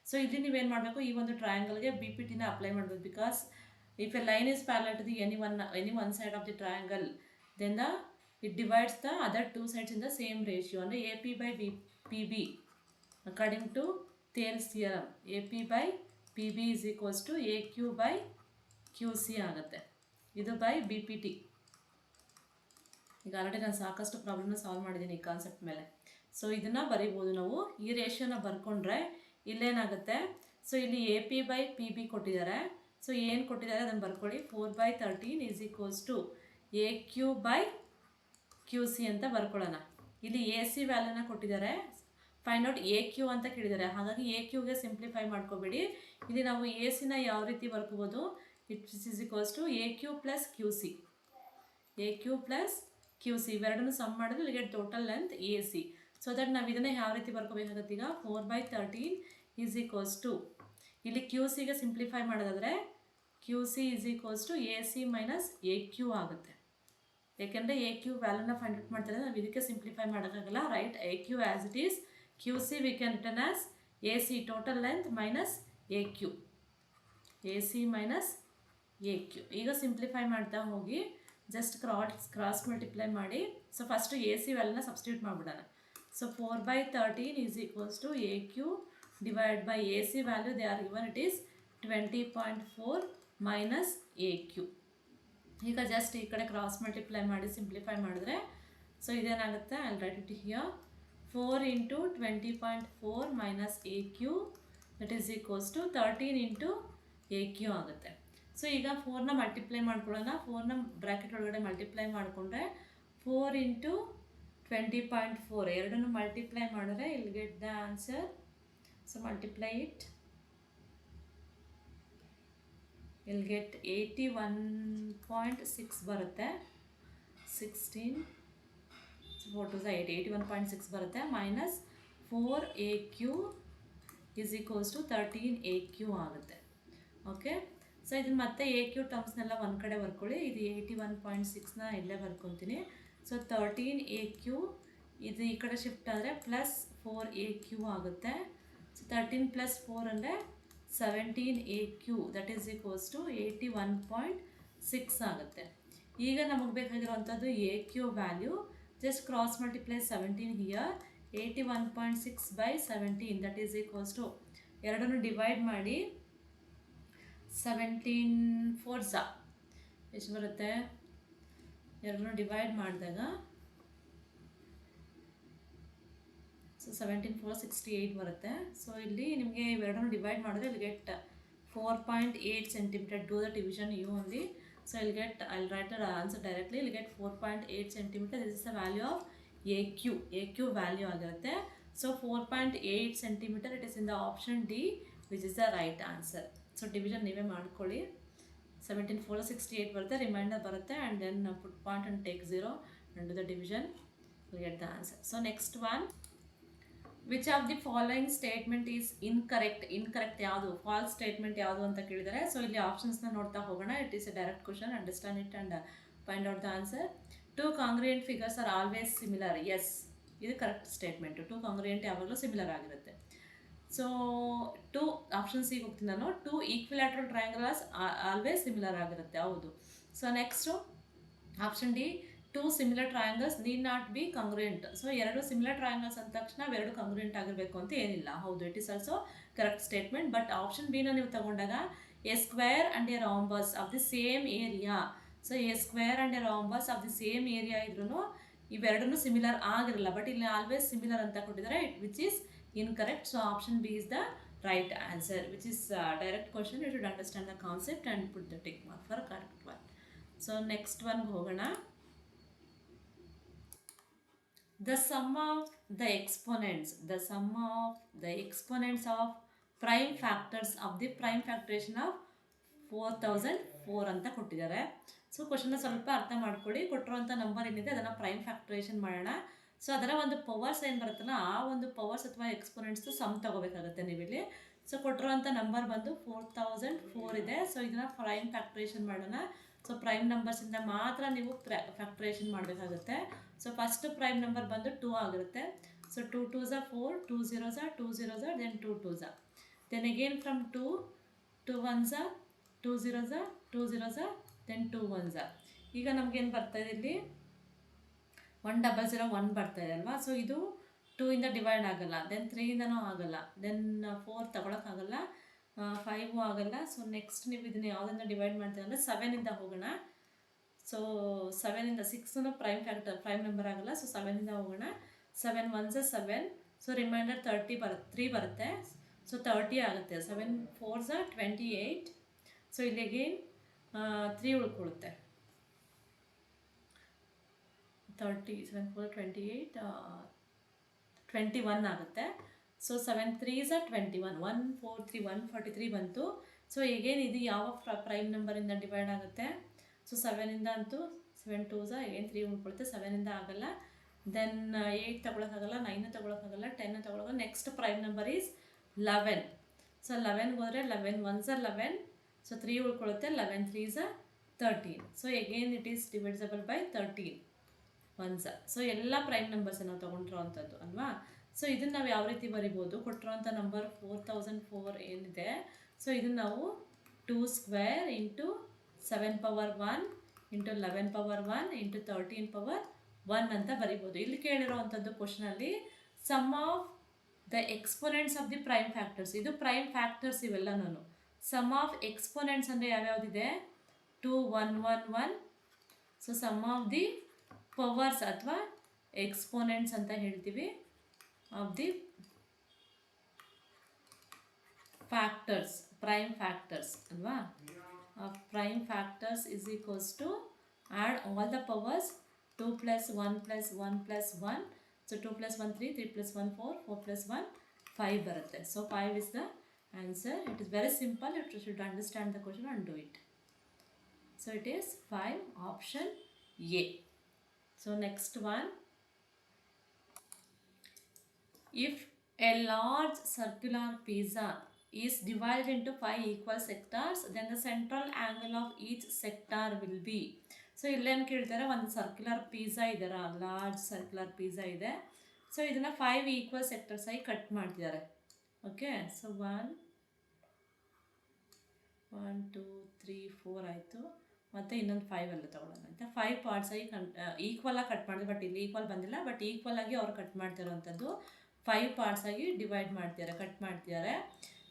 So ಇಲ್ಲಿ ನೀವೇನು ಮಾಡಬೇಕು, ಈ ಒಂದು ಟ್ರಯಾಂಗಲ್ಗೆ BPTನ ಅಪ್ಲೈ ಮಾಡಬೇಕು. Because if a line is parallel to the any one side of the triangle, then it divides the other two sides in the same ratio. And AP by PB according to Thales theorem, AP by PB is equals to AQ by QC ಆಗುತ್ತೆ. ಇದು by BPT. ಈಗ already ನಾನು ಸಾಕಷ್ಟು ಪ್ರಾಬ್ಲಮ್ನ solve ಮಾಡಿದ್ದೀನಿ ಈ concept ಮೇಲೆ. So ಇದನ್ನು ಬರಿಬೋದು ನಾವು. ಈ ರೇಷಿಯೋನ ಬರ್ಕೊಂಡ್ರೆ ಇಲ್ಲೇನಾಗುತ್ತೆ, ಸೊ ಇಲ್ಲಿ AP by PB ಕೊಟ್ಟಿದ್ದಾರೆ. ಸೊ ಏನು ಕೊಟ್ಟಿದ್ದಾರೆ ಅದನ್ನು ಬರ್ಕೊಳ್ಳಿ. 4/13 is equals to AQ by QC ಅಂತ ಬರ್ಕೊಳ್ಳೋಣ. ಇಲ್ಲಿ AC ವ್ಯಾಲ್ಯೂನ ಕೊಟ್ಟಿದ್ದಾರೆ, ಫೈಂಡ್ ಔಟ್ AQ ಅಂತ ಕೇಳಿದ್ದಾರೆ. ಹಾಗಾಗಿ AQಗೆ ಸಿಂಪ್ಲಿಫೈ ಮಾಡ್ಕೋಬೇಡಿ. ಇಲ್ಲಿ ನಾವು ACನ ಯಾವ ರೀತಿ ಬರ್ಕೋಬೋದು, it's is equals to AQ plus QC. AQ plus QC ಇವೆರಡನ್ನು ಸಮ್ ಮಾಡಿದ್ರೆ ಇಲ್ಲಿಗೆ total length AC. So that ನಾವು ಇದನ್ನು ಯಾವ ರೀತಿ ಬರ್ಕೋಬೇಕಾಗತ್ತೆ, ಈಗ 4/13 ಈಸ್ ಈಕ್ವಲ್ಸ್ ಟು ಇಲ್ಲಿ QCಗೆ ಸಿಂಪ್ಲಿಫೈ ಮಾಡೋದಾದರೆ QC is equals to AC minus AQ ಆಗುತ್ತೆ. ಯಾಕೆಂದರೆ AQ ವ್ಯಾಲ್ಯೂನ ಫೈಂಡ್ ಔಟ್ ಮಾಡ್ತಾರೆ, ನಾವು ಇದಕ್ಕೆ ಸಿಂಪ್ಲಿಫೈ ಮಾಡೋಕ್ಕಾಗಲ್ಲ. Write AQ as it is, QC we can return as AC total length minus AQ, AC minus AQ. ಈಗ ಸಿಂಪ್ಲಿಫೈ ಮಾಡ್ತಾ ಹೋಗಿ ಜಸ್ಟ್ ಕ್ರಾಸ್ ಮಲ್ಟಿಪ್ಲೈ ಮಾಡಿ. ಸೊ ಫಸ್ಟು AC ವ್ಯಾಲ್ಯೂನ ಸಬ್ಸ್ಟಿಟ್ಯೂಟ್ ಮಾಡಿಬಿಡೋಣ. So 4/13 is equals to AQ divide by AC value they are given, it is 20.4 minus AQ. ಈಗ just ಈ ಕಡೆ cross multiply ಮಾಡಿ ಸಿಂಪ್ಲಿಫೈ ಮಾಡಿದ್ರೆ ಸೊ ಇದೇನಾಗುತ್ತೆ, I write it here. 4 into 20.4 minus AQ that is equals to 13 into AQ ಆಗುತ್ತೆ. So ಈಗ 4ನ multiply ಮಾಡ್ಕೊಳ್ಳೋಣ. 4ನ ಬ್ರ್ಯಾಕೆಟ್ ಒಳಗಡೆ ಮಲ್ಟಿಪ್ಲೈ ಮಾಡಿಕೊಂಡ್ರೆ 4 ಇಂಟು 20.4 ಎರಡನ್ನು ಮಲ್ಟಿಪ್ಲೈ ಮಾಡಿದ್ರೆ ಇಲ್ಲಿ get the answer. So multiply it, ಇಲ್ಲಿ ಗೆಟ್ 81.6 ಬರುತ್ತೆ. 16 4 to 8 81.6 ಬರುತ್ತೆ. Minus 4AQ is equals to 13AQ ಆಗುತ್ತೆ. ಓಕೆ, ಸೊ ಇದನ್ನು ಮತ್ತೆ AQ ಟರ್ಮ್ಸ್ನೆಲ್ಲ ಒಂದು ಕಡೆ ಬರ್ಕೊಳ್ಳಿ. ಇದು 81.6ನ ಇಲ್ಲೇ ಬರ್ಕೊತೀನಿ. ಸೊ 13AQ ಇದು ಈ ಕಡೆ ಶಿಫ್ಟ್ ಆದರೆ ಪ್ಲಸ್ 4AQ ಆಗುತ್ತೆ. ಸೊ 13 ಪ್ಲಸ್ 4 ಅಂದರೆ 17AQ that is equals to 81.6 ಆಗುತ್ತೆ. ಈಗ ನಮಗೆ ಬೇಕಾಗಿರುವಂಥದ್ದು AQ value. Just cross multiply 17 here. 81.6 by 17 that is equals to ಎರಡನ್ನು ಡಿವೈಡ್ ಮಾಡಿ 17 4 ಎಷ್ಟು ಬರುತ್ತೆ, ಎರಡನ್ನು ಡಿವೈಡ್ ಮಾಡಿದಾಗ ಸೊ 17 4 68 ಬರುತ್ತೆ. ಸೊ ಇಲ್ಲಿ ನಿಮಗೆ ಇವೆರಡನ್ನು ಡಿವೈಡ್ ಮಾಡಿದ್ರೆ ಇಲ್ಲಿ get 4.8 centimetre. Do the division you only. So ಇಲ್ಲಿ get I write the answer directly. ಇಲ್ಲಿ get 4.8 centimetre. This is the value of AQ value ಆಗಿರುತ್ತೆ. So 4.8 centimetre it is in the option D which is the right answer. So division ನೀವೇ ಮಾಡ್ಕೊಳ್ಳಿ. 17 4 68 ಬರುತ್ತೆ, remainder ಬರುತ್ತೆ, and then put point and take 0 and do the division, we'll get the answer. So next one, which of the following statement is incorrect? Incorrect ಯಾವುದು, false statement ಯಾವುದು ಅಂತ ಕೇಳಿದ್ದಾರೆ. So ಇಲ್ಲಿ ಆಪ್ಷನ್ಸ್ನ ನೋಡ್ತಾ ಹೋಗೋಣ. It is a direct question, understand it and find out the answer. 2 congruent figures are always similar. Yes, ಇದು correct statement. 2 congruent ಯಾವಾಗಲೂ ಸಿಮಿಲರ್ ಆಗಿರುತ್ತೆ. ಸೊ 2 ಆಪ್ಷನ್ ಸಿಗೆ ಹೋಗ್ತೀನಿ ನಾನು. 2 ಈಕ್ವಿಲ್ಯಾಟ್ರಲ್ ಟ್ರಯಾಂಗಲ್ಸ್ ಆಲ್ವೇಸ್ ಸಿಮಿಲರ್ ಆಗಿರುತ್ತೆ. ಹೌದು. So next option D, 2 similar triangles need not be congruent. So 2 similar triangles ಅಂದ ತಕ್ಷಣ 2 ಕಾಂಗ್ರುಯೆಂಟ್ ಆಗಿರಬೇಕು ಅಂತ ಏನಿಲ್ಲ. ಹೌದು, it is also correct statement. But option ಬಿನ ನೀವು ತಗೊಂಡಾಗ a square and a rhombus of the same area. So a square and a rhombus of the same area ಇದ್ರೂ ಇವೆರಡೂ ಸಿಮಿಲರ್ ಆಗಿರಲ್ಲ. ಬಟ್ ಇಲ್ಲಿ ಆಲ್ವೇಸ್ ಸಿಮಿಲರ್ ಅಂತ ಕೊಟ್ಟಿದ್ದಾರೆ, which is incorrect. So option B is the right answer, which is direct question. You should understand the concept and put the tick mark for correct one. So next one hogana. The sum of the exponents of prime factors of the prime factoration of 4004 ಅಂತ ಕೊಟ್ಟಿದ್ದಾರೆ. So ಕ್ವಶನ್ನ ಸ್ವಲ್ಪ ಅರ್ಥ ಮಾಡ್ಕೊಳ್ಳಿ. ಕೊಟ್ಟಿರುವಂಥ number ಏನಿದೆ ಅದನ್ನು prime factorisation ಮಾಡೋಣ. So ಅದರ ಒಂದು ಪವರ್ಸ್ ಏನು ಬರುತ್ತಲ್ಲ ಆ ಒಂದು ಪವರ್ಸ್ ಅಥವಾ ಎಕ್ಸ್ಪೋನೆಂಟ್ಸ್ದು ಸಮ್ ತಗೋಬೇಕಾಗುತ್ತೆ ನೀವಿಲ್ಲಿ. ಸೊ ಕೊಟ್ಟಿರುವಂಥ ನಂಬರ್ ಬಂದು 4004 ಇದೆ. ಸೊ ಇದನ್ನು ಪ್ರೈಮ್ ಫ್ಯಾಕ್ಟರೈಸೇಷನ್ ಮಾಡೋಣ. ಸೊ ಪ್ರೈಮ್ ನಂಬರ್ಸಿಂದ ಮಾತ್ರ ನೀವು ಫ್ಯಾಕ್ಟರೈಸೇಷನ್ ಮಾಡಬೇಕಾಗುತ್ತೆ. ಸೊ ಫಸ್ಟ್ ಪ್ರೈಮ್ ನಂಬರ್ ಬಂದು 2 ಆಗಿರುತ್ತೆ. So 2 2s are 4, 2 0s are 2 0s are, then 2 2s are. Then again from 2, 2 1s are 2 0s are 2 0s are, then 2 1s are. ಈಗ ನಮಗೇನು ಬರ್ತಾ ಇದೆ ಇಲ್ಲಿ 1001 ಬರ್ತಾ ಇದೆ ಅಲ್ವಾ. ಸೊ ಇದು 2 ಇಂದ ಡಿವೈಡ್ ಆಗಲ್ಲ, ದೆನ್ 3 ಇಂದನೂ ಆಗಲ್ಲ, ದೆನ್ 4 ತಗೊಳಕ್ಕಾಗಲ್ಲ, 5 ಆಗಲ್ಲ. ಸೊ ನೆಕ್ಸ್ಟ್ ನೀವು ಇದನ್ನ ಯಾವುದನ್ನ ಡಿವೈಡ್ ಮಾಡ್ತೀರ ಅಂದರೆ 7ಇಂದ ಹೋಗೋಣ. ಸೊ 7ಇಂದ 6 ಪ್ರೈಮ್ ನಂಬರ್ ಆಗಲ್ಲ. ಸೊ 7ಇಂದ ಹೋಗೋಣ. 7 1s 7. ಸೊ ರಿಮೈಂಡರ್ 3 ಬರುತ್ತೆ. ಸೊ 30 ಆಗುತ್ತೆ. 7 4s 28. ಸೊ ಇಲ್ಲಿ ಅಗೇನ್ 3 ಉಳ್ಕೊಳ್ಳುತ್ತೆ. 30 7 4 28 21 ಆಗುತ್ತೆ. So 7 3s 21. 1 4 3 143 ಬಂತು. ಸೊ ಈಗೇನು ಇದು ಯಾವ ಪ್ರೈಮ್ ನಂಬರಿಂದ ಡಿವೈಡ್ ಆಗುತ್ತೆ? ಸೊ 7ಇಂದ ಅಂತೂ 7 2s ಏನು 3 ಉಳ್ಕೊಳುತ್ತೆ. 7ಇಂದ ಆಗಲ್ಲ, ದೆನ್ 8 ತಗೊಳಕ್ಕಾಗಲ್ಲ, 9 ತಗೊಳಕ್ಕಾಗಲ್ಲ, 10 ತಗೊಳಕ್ಕೆ. Next prime number is 11. So 11ಗೆ ಹೋದರೆ 11 1s 11. ಸೊ 3 ಉಳ್ಕೊಳ್ಳುತ್ತೆ. 11 3s 13. So again it is divisible by 13 1s. So ಎಲ್ಲ ಪ್ರೈಮ್ ನಂಬರ್ಸ್ ನಾವು ತೊಗೊಂಡಿರೋವಂಥದ್ದು ಅಲ್ವಾ. ಸೊ ಇದನ್ನು ನಾವು ಯಾವ ರೀತಿ ಬರಿಬೋದು? ಕೊಟ್ಟಿರೋಂಥ ನಂಬರ್ 4004 ಏನಿದೆ, ಸೊ ಇದನ್ನು ನಾವು 2 square into 7 power 1 into 11 power 1 into 13 power 1 ಅಂತ ಬರಿಬೋದು. ಇಲ್ಲಿ ಕೇಳಿರೋವಂಥದ್ದು ಕ್ವಶನಲ್ಲಿ sum of the exponents of the prime factors. ಇದು ಪ್ರೈಮ್ ಫ್ಯಾಕ್ಟರ್ಸ್ ಇವೆಲ್ಲನೂ. ಸಮ್ ಆಫ್ ಎಕ್ಸ್ಪೋನೆಂಟ್ಸ್ ಅಂದರೆ ಯಾವ್ಯಾವುದಿದೆ? 2 1 1 1. So sum of the powers ಅಥವಾ ಎಕ್ಸ್ಪೋನೆಂಟ್ಸ್ ಅಂತ ಹೇಳ್ತೀವಿ of the factors, prime factors ಅಲ್ವಾ. Prime factors is equals to add all the powers 2 + 1 + 1 + 1. So 2 + 1 3, 3 + 1 4, 4 + 1 5 ಬರುತ್ತೆ. So 5 is the answer. It is very simple. You should understand the question and do it. So it is 5, option A. So next one. If a large circular pizza is divided into 5 equal sectors, then the central angle of each sector will be. So ಇಲ್ಲೇನು ಕೇಳ್ತಾರೆ? ಒಂದು circular pizza ಇದರ, large circular pizza ಇದೆ. So ಇದನ್ನು 5 equal sectors ಆಗಿ cut ಮಾಡ್ತಿದ್ದಾರೆ. Okay, so 1 2 3 4 ಆಯಿತು. ಮತ್ತು ಇನ್ನೊಂದು 5 ಎಲ್ಲ ತೊಗೊಳ್ಳೋಣ ಅಂತ 5 ಪಾರ್ಟ್ಸ್ ಆಗಿ ಈಕ್ವಲಾಗಿ ಕಟ್ ಮಾಡಿದೆ. ಬಟ್ ಇಲ್ಲಿ ಈಕ್ವಲ್ ಬಂದಿಲ್ಲ, ಬಟ್ ಈಕ್ವಲ್ ಆಗಿ ಅವ್ರು ಕಟ್ ಮಾಡ್ತಿರೋವಂಥದ್ದು 5 ಪಾರ್ಟ್ಸ್ ಆಗಿ ಡಿವೈಡ್ ಮಾಡ್ತಿದ್ದಾರೆ, ಕಟ್ ಮಾಡ್ತಿದ್ದಾರೆ.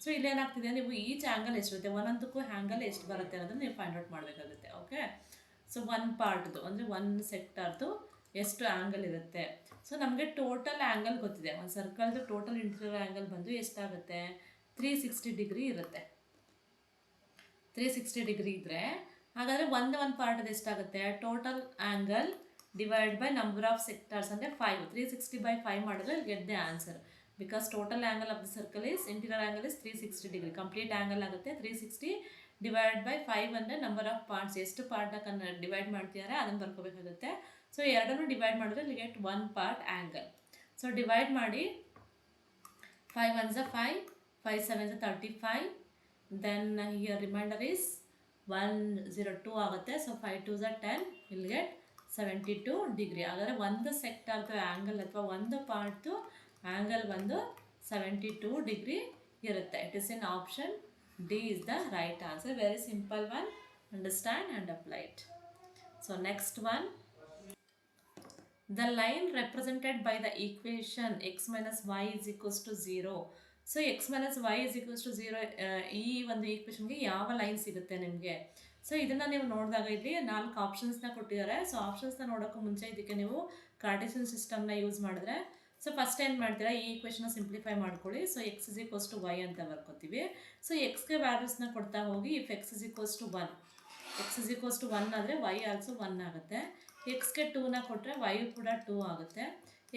ಸೊ ಇಲ್ಲೇನಾಗ್ತಿದೆ, ನೀವು ಈಚ್ ಆ್ಯಂಗಲ್ ಎಷ್ಟಿರುತ್ತೆ, ಒಂದೊಂದಕ್ಕೂ ಆ್ಯಂಗಲ್ ಎಷ್ಟು ಬರುತ್ತೆ ಅನ್ನೋದನ್ನು ನೀವು ಫೈಂಡ್ ಔಟ್ ಮಾಡಬೇಕಾಗುತ್ತೆ. ಓಕೆ, ಸೊ 1 ಪಾರ್ಟ್ದು ಅಂದರೆ 1 ಸೆಕ್ಟರ್ದು ಎಷ್ಟು ಆ್ಯಂಗಲ್ ಇರುತ್ತೆ. ಸೊ ನಮಗೆ ಟೋಟಲ್ ಆ್ಯಂಗಲ್ ಗೊತ್ತಿದೆ. ಒಂದು ಸರ್ಕಲ್ದು ಟೋಟಲ್ ಇಂಟೀರಿಯರ್ ಆ್ಯಂಗಲ್ ಬಂದು ಎಷ್ಟಾಗುತ್ತೆ? 360 ಡಿಗ್ರಿ ಇರುತ್ತೆ. 360 ಡಿಗ್ರಿ ಇದ್ದರೆ ಹಾಗಾದರೆ ಒಂದು ಪಾರ್ಟದು ಎಷ್ಟಾಗುತ್ತೆ? Total angle divide by number of sectors ಅಂದರೆ 5. 360 by 5 ಮಾಡಿದ್ರೆ get the answer. Because total angle of the circle is interior angle is 360 degree. Complete angle ಆಗುತ್ತೆ 360 ಡಿವೈಡ್ ಬೈ 5 ಅಂದರೆ ನಂಬರ್ ಆಫ್ ಪಾರ್ಟ್ಸ್, ಎಷ್ಟು ಪಾರ್ಟ್ನ ಡಿವೈಡ್ ಮಾಡ್ತಿದ್ದಾರೆ ಅದನ್ನು ಬರ್ಕೋಬೇಕಾಗುತ್ತೆ. ಸೊ ಎರಡನ್ನೂ divide ಮಾಡಿದ್ರೆ ಇಲ್ಲಿ get 1 part angle. So divide ಮಾಡಿ 5 1s 5, 5 7s 35. Then here reminder is 102 ಆಗುತ್ತೆ. So 5 2s 10, will get 72 degree. ಹಾಗಾದರೆ ಒಂದು ಸೆಕ್ಟರ್ದು ಆ್ಯಂಗಲ್ ಅಥವಾ ಒಂದು ಪಾರ್ಟ್ದು ಆ್ಯಂಗಲ್ ಬಂದು 72 ಡಿಗ್ರಿ ಇರುತ್ತೆ. It is in option D is the right answer. Very simple one. Understand and apply it. So next one. The line represented by the equation x minus y is equals to 0. So x minus y is equals to 0 ಈ ಒಂದು ಈಕ್ವೇಷನ್ಗೆ ಯಾವ line ಸಿಗುತ್ತೆ ನಿಮಗೆ? So ಇದನ್ನು ನೀವು ನೋಡಿದಾಗ ಇಲ್ಲಿ 4 ಆಪ್ಷನ್ಸ್ನ ಕೊಟ್ಟಿದ್ದಾರೆ. ಸೊ ಆಪ್ಷನ್ಸ್ನ ನೋಡೋಕ್ಕೂ ಮುಂಚೆ ಇದಕ್ಕೆ ನೀವು ಕಾರ್ಟೇಸಿಯನ್ ಸಿಸ್ಟಮ್ನ ಯೂಸ್ ಮಾಡಿದ್ರೆ, ಸೊ ಫಸ್ಟ್ ಏನು ಮಾಡ್ತೀರಾ, ಈ ಈಕ್ವೇಷನ್ನ ಸಿಂಪ್ಲಿಫೈ ಮಾಡ್ಕೊಳ್ಳಿ. So x is equals to y ಅಂತ ಬರ್ಕೋತೀವಿ. ಸೊ ಎಕ್ಸ್ಗೆ ವ್ಯಾಲ್ಯೂಸ್ನ ಕೊಡ್ತಾ ಹೋಗಿ, if x is equals to 1, x is equals to 1 ಆದರೆ ವೈ ಆಲ್ಸೋ 1 ಆಗುತ್ತೆ. ಎಕ್ಸ್ಗೆ 2ನ ಕೊಟ್ಟರೆ ವೈ ಕೂಡ 2 ಆಗುತ್ತೆ.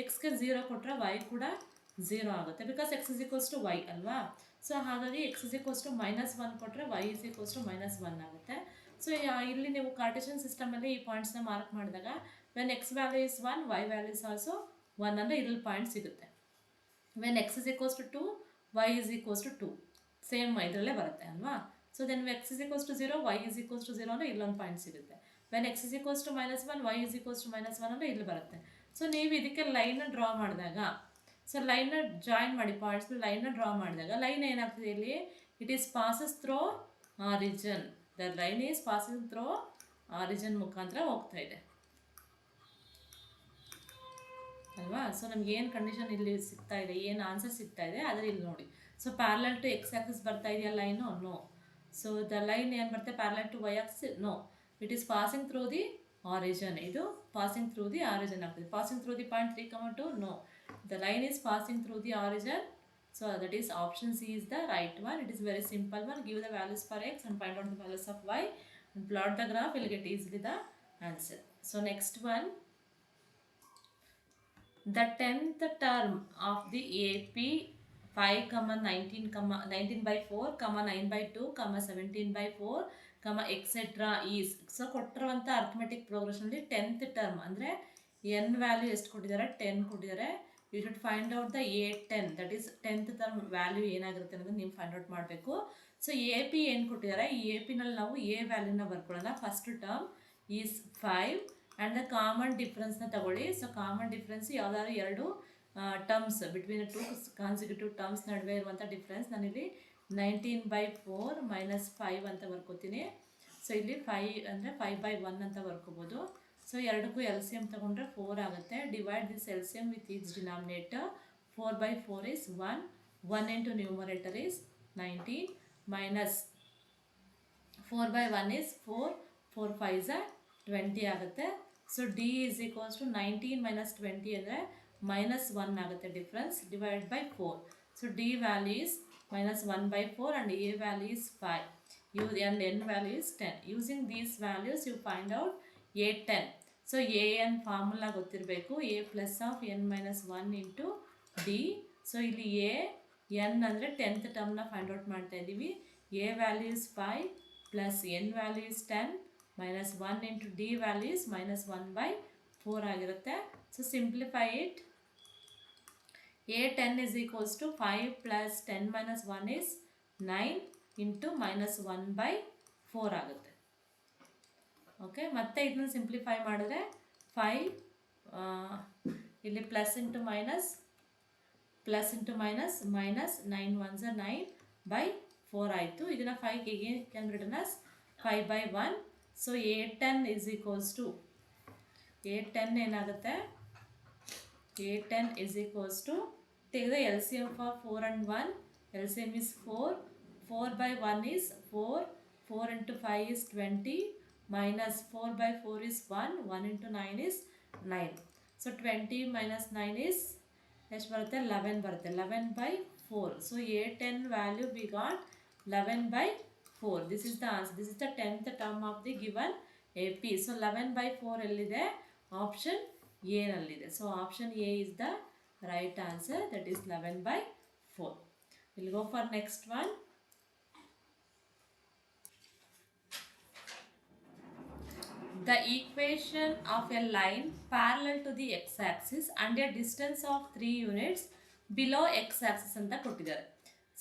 ಎಕ್ಸ್ಗೆ 0 ಕೊಟ್ಟರೆ ವೈ ಕೂಡ 0 ಆಗುತ್ತೆ. Because x is equals to y ಅಲ್ವಾ. ಸೊ ಹಾಗಾಗಿ ಎಕ್ಸ್ ಇಸ್ ಈಕ್ವಲ್ಸ್ ಟು -1 ಕೊಟ್ಟರೆ ವೈ ಇಸ್ ಈಕ್ವಲ್ಸ್ ಟು -1 ಆಗುತ್ತೆ. ಸೊ ಇಲ್ಲಿ ನೀವು ಕಾರ್ಟೇಷನ್ ಸಿಸ್ಟಮಲ್ಲಿ ಈ ಪಾಯಿಂಟ್ಸ್ನ ಮಾರ್ಕ್ ಮಾಡಿದಾಗ when x value is 1 y value is also 1 ಅಂದರೆ ಇದ್ರಲ್ಲಿ ಪಾಯಿಂಟ್ ಸಿಗುತ್ತೆ. When x is equals to 2 y is equals to 2 same ಇದರಲ್ಲೇ ಬರುತ್ತೆ ಅಲ್ವಾ. So then x is equals to 0 y is equals to 0 ಅಂದರೆ ಇಲ್ಲೊಂದು ಪಾಯಿಂಟ್ ಸಿಗುತ್ತೆ. When x is equals to -1 y is equals to -1 ಅಂದರೆ ಇಲ್ಲಿ ಬರುತ್ತೆ. ಸೊ ನೀವು ಇದಕ್ಕೆ ಲೈನ್ನ ಡ್ರಾ ಮಾಡಿದಾಗ, ಸೊ ಲೈನ್ನ ಜಾಯಿನ್ ಮಾಡಿ ಪಾಯಿಂಟ್ಸ್ ಲೈನ್ನ ಡ್ರಾ ಮಾಡಿದಾಗ ಲೈನ್ ಏನಾಗ್ತದೆ ಇಲ್ಲಿ, it is passes through origin. The line is passing through origin ಮುಖಾಂತರ ಹೋಗ್ತಾ ಇದೆ ಅಲ್ವಾ. ಸೊ ನಮ್ಗೆ ಏನು ಕಂಡೀಷನ್ ಇಲ್ಲಿ ಸಿಗ್ತಾ ಇದೆ, ಏನು ಆನ್ಸರ್ ಸಿಗ್ತಾ ಇದೆ ಆದರೆ ಇಲ್ಲಿ ನೋಡಿ. So parallel to x axis ಬರ್ತಾ ಇದೆಯಾ line? No. So the line ಏನು ಬರುತ್ತೆ parallel to y axis? No. It is passing through the origin. ಇದು ಪಾಸಿಂಗ್ ಥ್ರೂ ದಿ ಆರಿಜಿನ್ ಆಗ್ತದೆ. Passing through the point 3, 2? No. The line is passing through the origin. So that is option C is the right one. It is very simple one. Give the values for x and find out the values of y and plot the graph. You'll get easily the answer. So next one, the 10th term of the AP 5, 19 by 4, 9 by 2, 17 by 4, etc. is. So ಕೊಟ್ಟಿರುವಂಥ arithmetic ಪ್ರೋಗ್ರೆಷನಲ್ಲಿ 10th term ಅಂದರೆ n value ಎಷ್ಟು ಕೊಟ್ಟಿದ್ದಾರೆ? 10 ಕೊಟ್ಟಿದ್ದಾರೆ. You should find out the A10, that is 10th term value ಏನಾಗಿರುತ್ತೆ ಅನ್ನೋದು ನೀವು find out ಮಾಡಬೇಕು. ಸೊ ಎ ಪಿ ಏನು ಕೊಟ್ಟಿದ್ದಾರೆ, ಈ ಎ ಪಿನಲ್ಲಿ ನಾವು ಎ ವ್ಯಾಲ್ಯೂನ ಬರ್ಕೊಳ್ಳೋಣ. First term is 5 and the common ಡಿಫ್ರೆನ್ಸ್ನ ತಗೊಳ್ಳಿ. ಸೊ ಕಾಮನ್ ಡಿಫ್ರೆನ್ಸ್ ಯಾವುದಾದ್ರು ಎರಡು ಟರ್ಮ್ಸ್ ಬಿಟ್ವೀನ್ 2 ಕಾನ್ಸಿಕ್ಯೂಟಿವ್ ಟರ್ಮ್ಸ್ ನಡುವೆ ಇರುವಂಥ ಡಿಫ್ರೆನ್ಸ್ ನಾನಿಲ್ಲಿ 19/4 -5 ಅಂತ ಬರ್ಕೋತೀನಿ. ಸೊ ಇಲ್ಲಿ 5 ಅಂದರೆ 5/1 ಅಂತ ಬರ್ಕೋಬೋದು. ಸೊ ಎರಡಕ್ಕೂ LCM ತಗೊಂಡ್ರೆ 4 ಆಗುತ್ತೆ. Divide this LCM with each denominator. 4/4 is 1. 1 into numerator is 19 minus 4/1 is 4. 4 5s are 20 ಆಗುತ್ತೆ. So D is equals to 19 minus 20 ಅಂದರೆ -1 ಆಗುತ್ತೆ difference. Divide by 4. So D value is -1/4 and A value is 5. And N value is 10. Using these values you find out A10. So AN formula ಗೊತ್ತಿರಬೇಕು. A plus of n-1 into D. So ಇಲ್ಲಿ N ಅಂದರೆ 10th ಟರ್ಮ್ನ find out ಮಾಡ್ತಾ ಇದ್ದೀವಿ. A value is 5 plus N value is 10 -1 into D value is -1/4 ಆಗಿರುತ್ತೆ. So simplify it. A10 is equals to 5 plus 10 minus 1 is 9 into -1/4 ಆಗುತ್ತೆ. Okay, ಮತ್ತೆ ಇದನ್ನು simplify ಮಾಡಿದ್ರೆ 5 ಇಲ್ಲಿ plus into minus -9 1s are 9/4 ಆಯಿತು. ಇದನ್ನು 5 again can written as 5/1. So A10 is equals to A10 ಏನಾಗುತ್ತೆ? A10 is equals to, take the LCM for 4 and 1. LCM is 4. 4/1 is 4. 4 into 5 is 20. Minus 4/4 is 1. 1 into 9 is 9. So 20 minus 9 is ಎಷ್ಟು ಬರುತ್ತೆ? 11 ಬರುತ್ತೆ. 11/4. So A10 value we got 11/4. This is the answer. This is the 10th term of the given AP. So 11/4 ಎಲ್ಲಿದೆ? Option A ನಲ್ಲಿದೆ. So option A is the right answer. That is 11/4. We'll go for next one. The equation of a line parallel to the x-axis and a distance of 3 units below x-axis ಅಂತ ಕೊಟ್ಟಿದ್ದಾರೆ.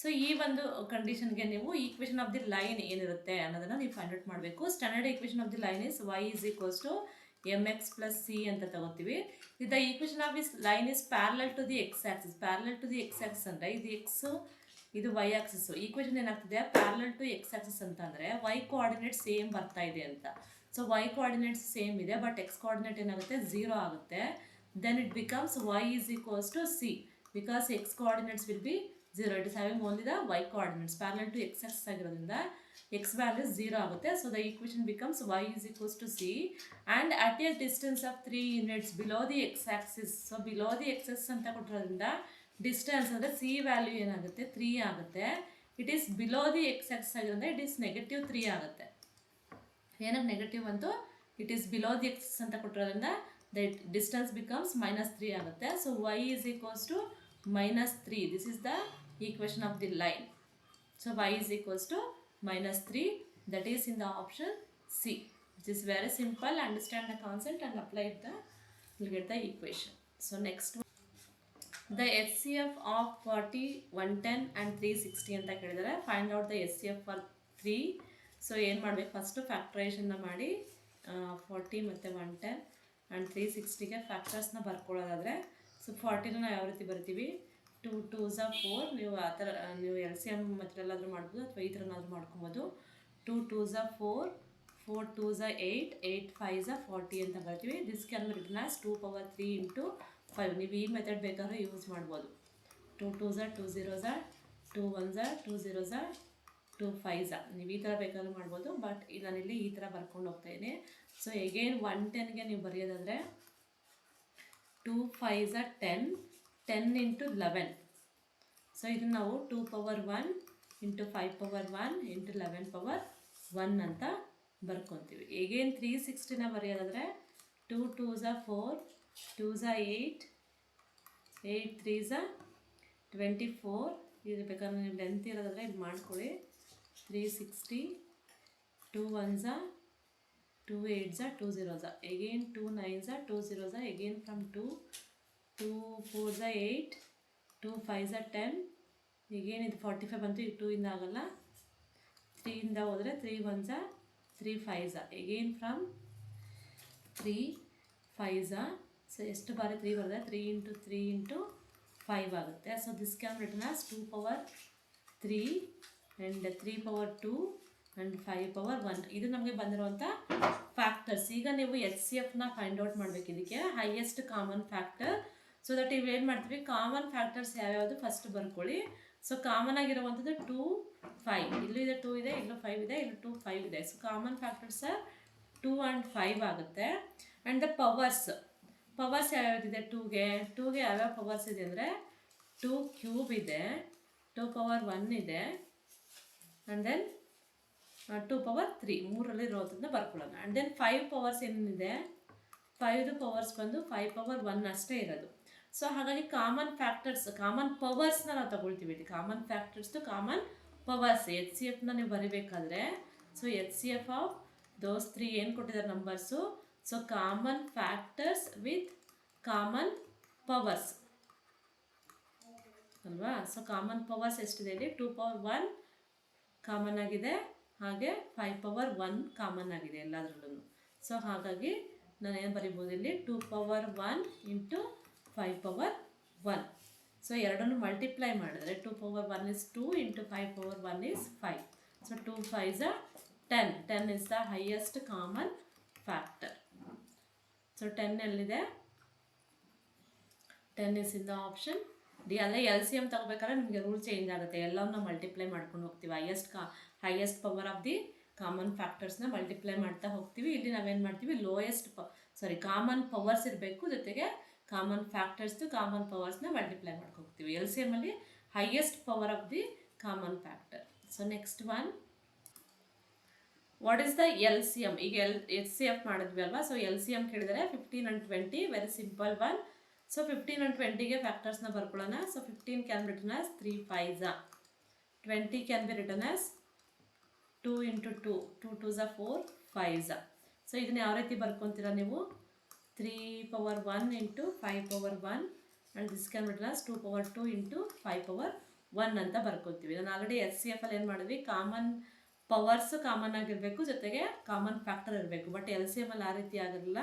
So ಈ ಒಂದು ಕಂಡೀಷನ್ಗೆ ನೀವು equation of the line ಏನಿರುತ್ತೆ ಅನ್ನೋದನ್ನು ನೀವು find out ಮಾಡಬೇಕು. Standard equation of the line is y is equals to mx plus c ಅಂತ ತಗೋತೀವಿ. The equation of this line is parallel to the x-axis. Parallel to the x-axis ಅಂದರೆ ಇದು x, ಇದು y axis. Equation ಏನಾಗ್ತಿದೆ? Parallel to x-axis ಅಂತ ಅಂದರೆ y coordinate same ಬರ್ತಾ ಇದೆ ಅಂತ. ಸೊ y ಕೋಆರ್ಡಿನೇಟ್ಸ್ ಸೇಮ್ ಇದೆ, ಬಟ್ x ಕೋಆರ್ಡಿನೇಟ್ ಏನಾಗುತ್ತೆ? 0 ಆಗುತ್ತೆ. Then it becomes y is equals to c because x coordinates will be 0. It is having only the y coordinates. Parallel to x-axis ಆಗಿರೋದ್ರಿಂದ x value 0 ಆಗುತ್ತೆ. So the equation becomes y is equals to c and at a distance of 3 units below the x-axis. So below the x-axis ಅಂತ ಕೊಟ್ಟಿರೋದ್ರಿಂದ distance ಅಂದರೆ c value ಏನಾಗುತ್ತೆ? 3 ಆಗುತ್ತೆ. It is below the x-axis ಆಗಿರೋದ್ರಿಂದ it is -3 ಆಗುತ್ತೆ. ಏನಕ್ಕೆ negative ಅಂತು? It is below the x ಅಂತ ಕೊಟ್ಟಿರೋದ್ರಿಂದ the distance becomes -3 ಆಗುತ್ತೆ. So y is equals to -3. This is the equation of the line. So y is equals to -3. That is in the option C, which is very simple. Understand the concept and apply it, you'll get the equation. So next one, the HCF of 40, 110 and 360 ಅಂತ ಕೇಳಿದರೆ, find out the HCF for 3. So ಏನು ಮಾಡಬೇಕು, first ಫ್ಯಾಕ್ಟ್ರೈಸೇಷನ್ನ ಮಾಡಿ 40 ಮತ್ತು 110 and 360ಗೆ ಫ್ಯಾಕ್ಟರ್ಸ್ನ ಬರ್ಕೊಳ್ಳೋದಾದರೆ, so 40ನ ನಾವು ಯಾವ ರೀತಿ ಬರ್ತೀವಿ, 2 2s are 4. ನೀವು ಆ ಥರ ನೀವು LCM ಮೆಥಡಲ್ಲಾದರೂ ಮಾಡ್ಬೋದು ಅಥವಾ ಈ ಥರನಾದರೂ ಮಾಡ್ಕೊಬೋದು. 2 2s are 4, 4 2s are 8, 8 5s are 40 ಅಂತ ಬರ್ತೀವಿ. This can be written as 2 power 3 into 5. ನೀವು ಈ ಮೆಥಡ್ ಬೇಕಾದ್ರೂ ಯೂಸ್ ಮಾಡ್ಬೋದು. 2 2s are 2 0s are 2 1s are 2 0s are 2 5s are. ನೀವು ಈ ಥರ ಬೇಕಾದ್ರೂ ಮಾಡ್ಬೋದು, ಬಟ್ ನಾನಿಲ್ಲಿ ಈ ಥರ ಬರ್ಕೊಂಡು ಹೋಗ್ತಾಯಿದ್ದೀನಿ. ಸೊ ಎಗೇನ್ 110ಗೆ ನೀವು ಬರೆಯೋದಾದರೆ 2 5s are 10, 10 into 11. ಸೊ ಇದನ್ನು ನಾವು 2 power 1 into 5 power 1 into 11 power 1 ಅಂತ ಬರ್ಕೊತೀವಿ. ಎಗೇನ್ 360ನ ಬರೆಯೋದಾದರೆ 2 2s are 4, 2s are 8, 8 3s are 24. ಇದು ಬೇಕಾದ್ರೆ ನೀವು ಲೆಂತ್ ಇರೋದಾದರೆ ಇದು ಮಾಡ್ಕೊಳ್ಳಿ. 360, 2 1s are 2 8s are 2 0s are, again 2 9s are 2 0s are, again from 2 2 4s are 8, 2 5s are 10, again ಇದು 45 ಬಂತು, ಇದು 2 ಇಂದ ಆಗಲ್ಲ, 3 ಇಂದ ಹೋದರೆ 3 1s are 3 5s are, again from 3 5s are. So ಎಷ್ಟು ಬಾರಿ 3 ಬರೆದ್ರೆ 3 into 3 into 5 ಆಗುತ್ತೆ. So this can return as 2 power 3 and 3 power 2 and 5 power 1. ಇದು ನಮಗೆ ಬಂದಿರುವಂಥ ಫ್ಯಾಕ್ಟರ್ಸ್. ಈಗ ನೀವು HCFನ ಫೈಂಡ್ ಔಟ್ ಮಾಡಬೇಕು. ಇದಕ್ಕೆ highest common factor. So that ಇವೇನು ಮಾಡ್ತೀವಿ, ಕಾಮನ್ ಫ್ಯಾಕ್ಟರ್ಸ್ ಯಾವ್ಯಾವುದು ಫಸ್ಟ್ ಬರ್ಕೊಳ್ಳಿ. ಸೊ ಕಾಮನ್ ಆಗಿರುವಂಥದ್ದು 2 5, ಇಲ್ಲೂ ಇದೆ 2 ಇದೆ, ಇಲ್ಲೂ 5 ಇದೆ, ಇಲ್ಲೂ 2 5 ಇದೆ. ಸೊ ಕಾಮನ್ ಫ್ಯಾಕ್ಟರ್ಸ್ 2 and 5 ಆಗುತ್ತೆ. ಆ್ಯಂಡ್ ದ ಪವರ್ಸ್ ಯಾವ್ಯಾವುದಿದೆ 2ಗೆ ಯಾವ್ಯಾವ ಪವರ್ಸ್ ಇದೆ ಅಂದರೆ 2 ಕ್ಯೂಬ್ ಇದೆ, 2 power 1 ಇದೆ, ಆ್ಯಂಡ್ ದೆನ್ 2 power 3, ಮೂರಲ್ಲಿ ಇರೋದನ್ನ ಬರ್ಕೊಳ್ಳೋಣ. ಆ್ಯಂಡ್ ದೆನ್ 5 ಪವರ್ಸ್ ಏನಿದೆ, 5 ಪವರ್ಸ್ ಬಂದು 5 power 1 ಅಷ್ಟೇ ಇರೋದು. ಸೊ ಹಾಗಾಗಿ ಕಾಮನ್ ಫ್ಯಾಕ್ಟರ್ಸ್, ಕಾಮನ್ ಪವರ್ಸ್ನ ನಾವು ತಗೊಳ್ತೀವಿ. ಇಲ್ಲಿ common factors to common powers HCFನ ನೀವು ಬರಿಬೇಕಾದ್ರೆ, ಸೊ HCF ಆಫ್ ದೋಸ್ 3 ಏನು ಕೊಟ್ಟಿದ್ದಾರೆ numbers, so common factors with common powers ಅಲ್ವಾ. ಸೊ ಕಾಮನ್ ಪವರ್ಸ್ ಎಷ್ಟಿದೆ ಇಲ್ಲಿ, 2 power 1 ಕಾಮನ್ ಆಗಿದೆ, ಹಾಗೆ 5 power 1 ಕಾಮನ್ ಆಗಿದೆ ಎಲ್ಲದರಲ್ಲೂ. ಸೊ ಹಾಗಾಗಿ ನಾನು ಏನು ಬರಿಬೋದು ಇಲ್ಲಿ, 2 power 1 into 5 power 1. ಸೊ ಎರಡನ್ನು ಮಲ್ಟಿಪ್ಲೈ ಮಾಡಿದ್ರೆ 2 power 1 is 2 into 5 power 1 is 5. So 2 5s are 10. 10 is the highest common factor. So 10 ಎಲ್ಲಿದೆ, 10 is in the option D. ಅಲ್ಲೇ LCM ತಗೋಬೇಕಾದ್ರೆ ನಿಮಗೆ ರೂಲ್ ಚೇಂಜ್ ಆಗುತ್ತೆ, ಎಲ್ಲವನ್ನ ಮಲ್ಟಿಪ್ಲೈ ಮಾಡ್ಕೊಂಡು ಹೋಗ್ತೀವಿ. ಹೈಯೆಸ್ಟ್ ಪವರ್ ಆಫ್ ದಿ ಕಾಮನ್ ಫ್ಯಾಕ್ಟರ್ಸ್ನ ಮಲ್ಟಿಪ್ಲೈ ಮಾಡ್ತಾ ಹೋಗ್ತೀವಿ. ಇಲ್ಲಿ ನಾವೇನು ಮಾಡ್ತೀವಿ, ಕಾಮನ್ ಪವರ್ಸ್ ಇರಬೇಕು, ಜೊತೆಗೆ ಕಾಮನ್ ಫ್ಯಾಕ್ಟರ್ಸ್ದು ಕಾಮನ್ ಪವರ್ಸ್ನ ಮಲ್ಟಿಪ್ಲೈ ಮಾಡ್ಕೋಗ್ತೀವಿ. LCM ಅಲ್ಲಿ highest power of the common factor. So next one, what is the LCM? ಈಗ HCF ಮಾಡಿದ್ವಿ ಅಲ್ವಾ. ಸೊ LCM ಕೇಳಿದರೆ 15 and 20, very simple one. So 15 and 20ಗೆ ಫ್ಯಾಕ್ಟರ್ಸ್ನ ಬರ್ಕೊಳ್ಳೋಣ. So 15 can be written as 3 5s are, 20 can be written as 2 into 2, 2 2s are 4 5s are. So ಇದನ್ನ ಯಾವ ರೀತಿ ಬರ್ಕೊತೀರಾ ನೀವು, 3 power 1 into 5 power 1 and this can be written as 2 power 2 into 5 power 1 ಅಂತ ಬರ್ಕೊತೀವಿ. ನಾನು already HCF ಅಲ್ಲಿ ಏನು ಮಾಡಿದ್ವಿ, common powers common ಆಗಿರಬೇಕು, ಜೊತೆಗೆ ಕಾಮನ್ ಫ್ಯಾಕ್ಟರ್ ಇರಬೇಕು. ಬಟ್ LCM ಅಲ್ಲಿ ಆ ರೀತಿ ಆಗಿರಲಿಲ್ಲ.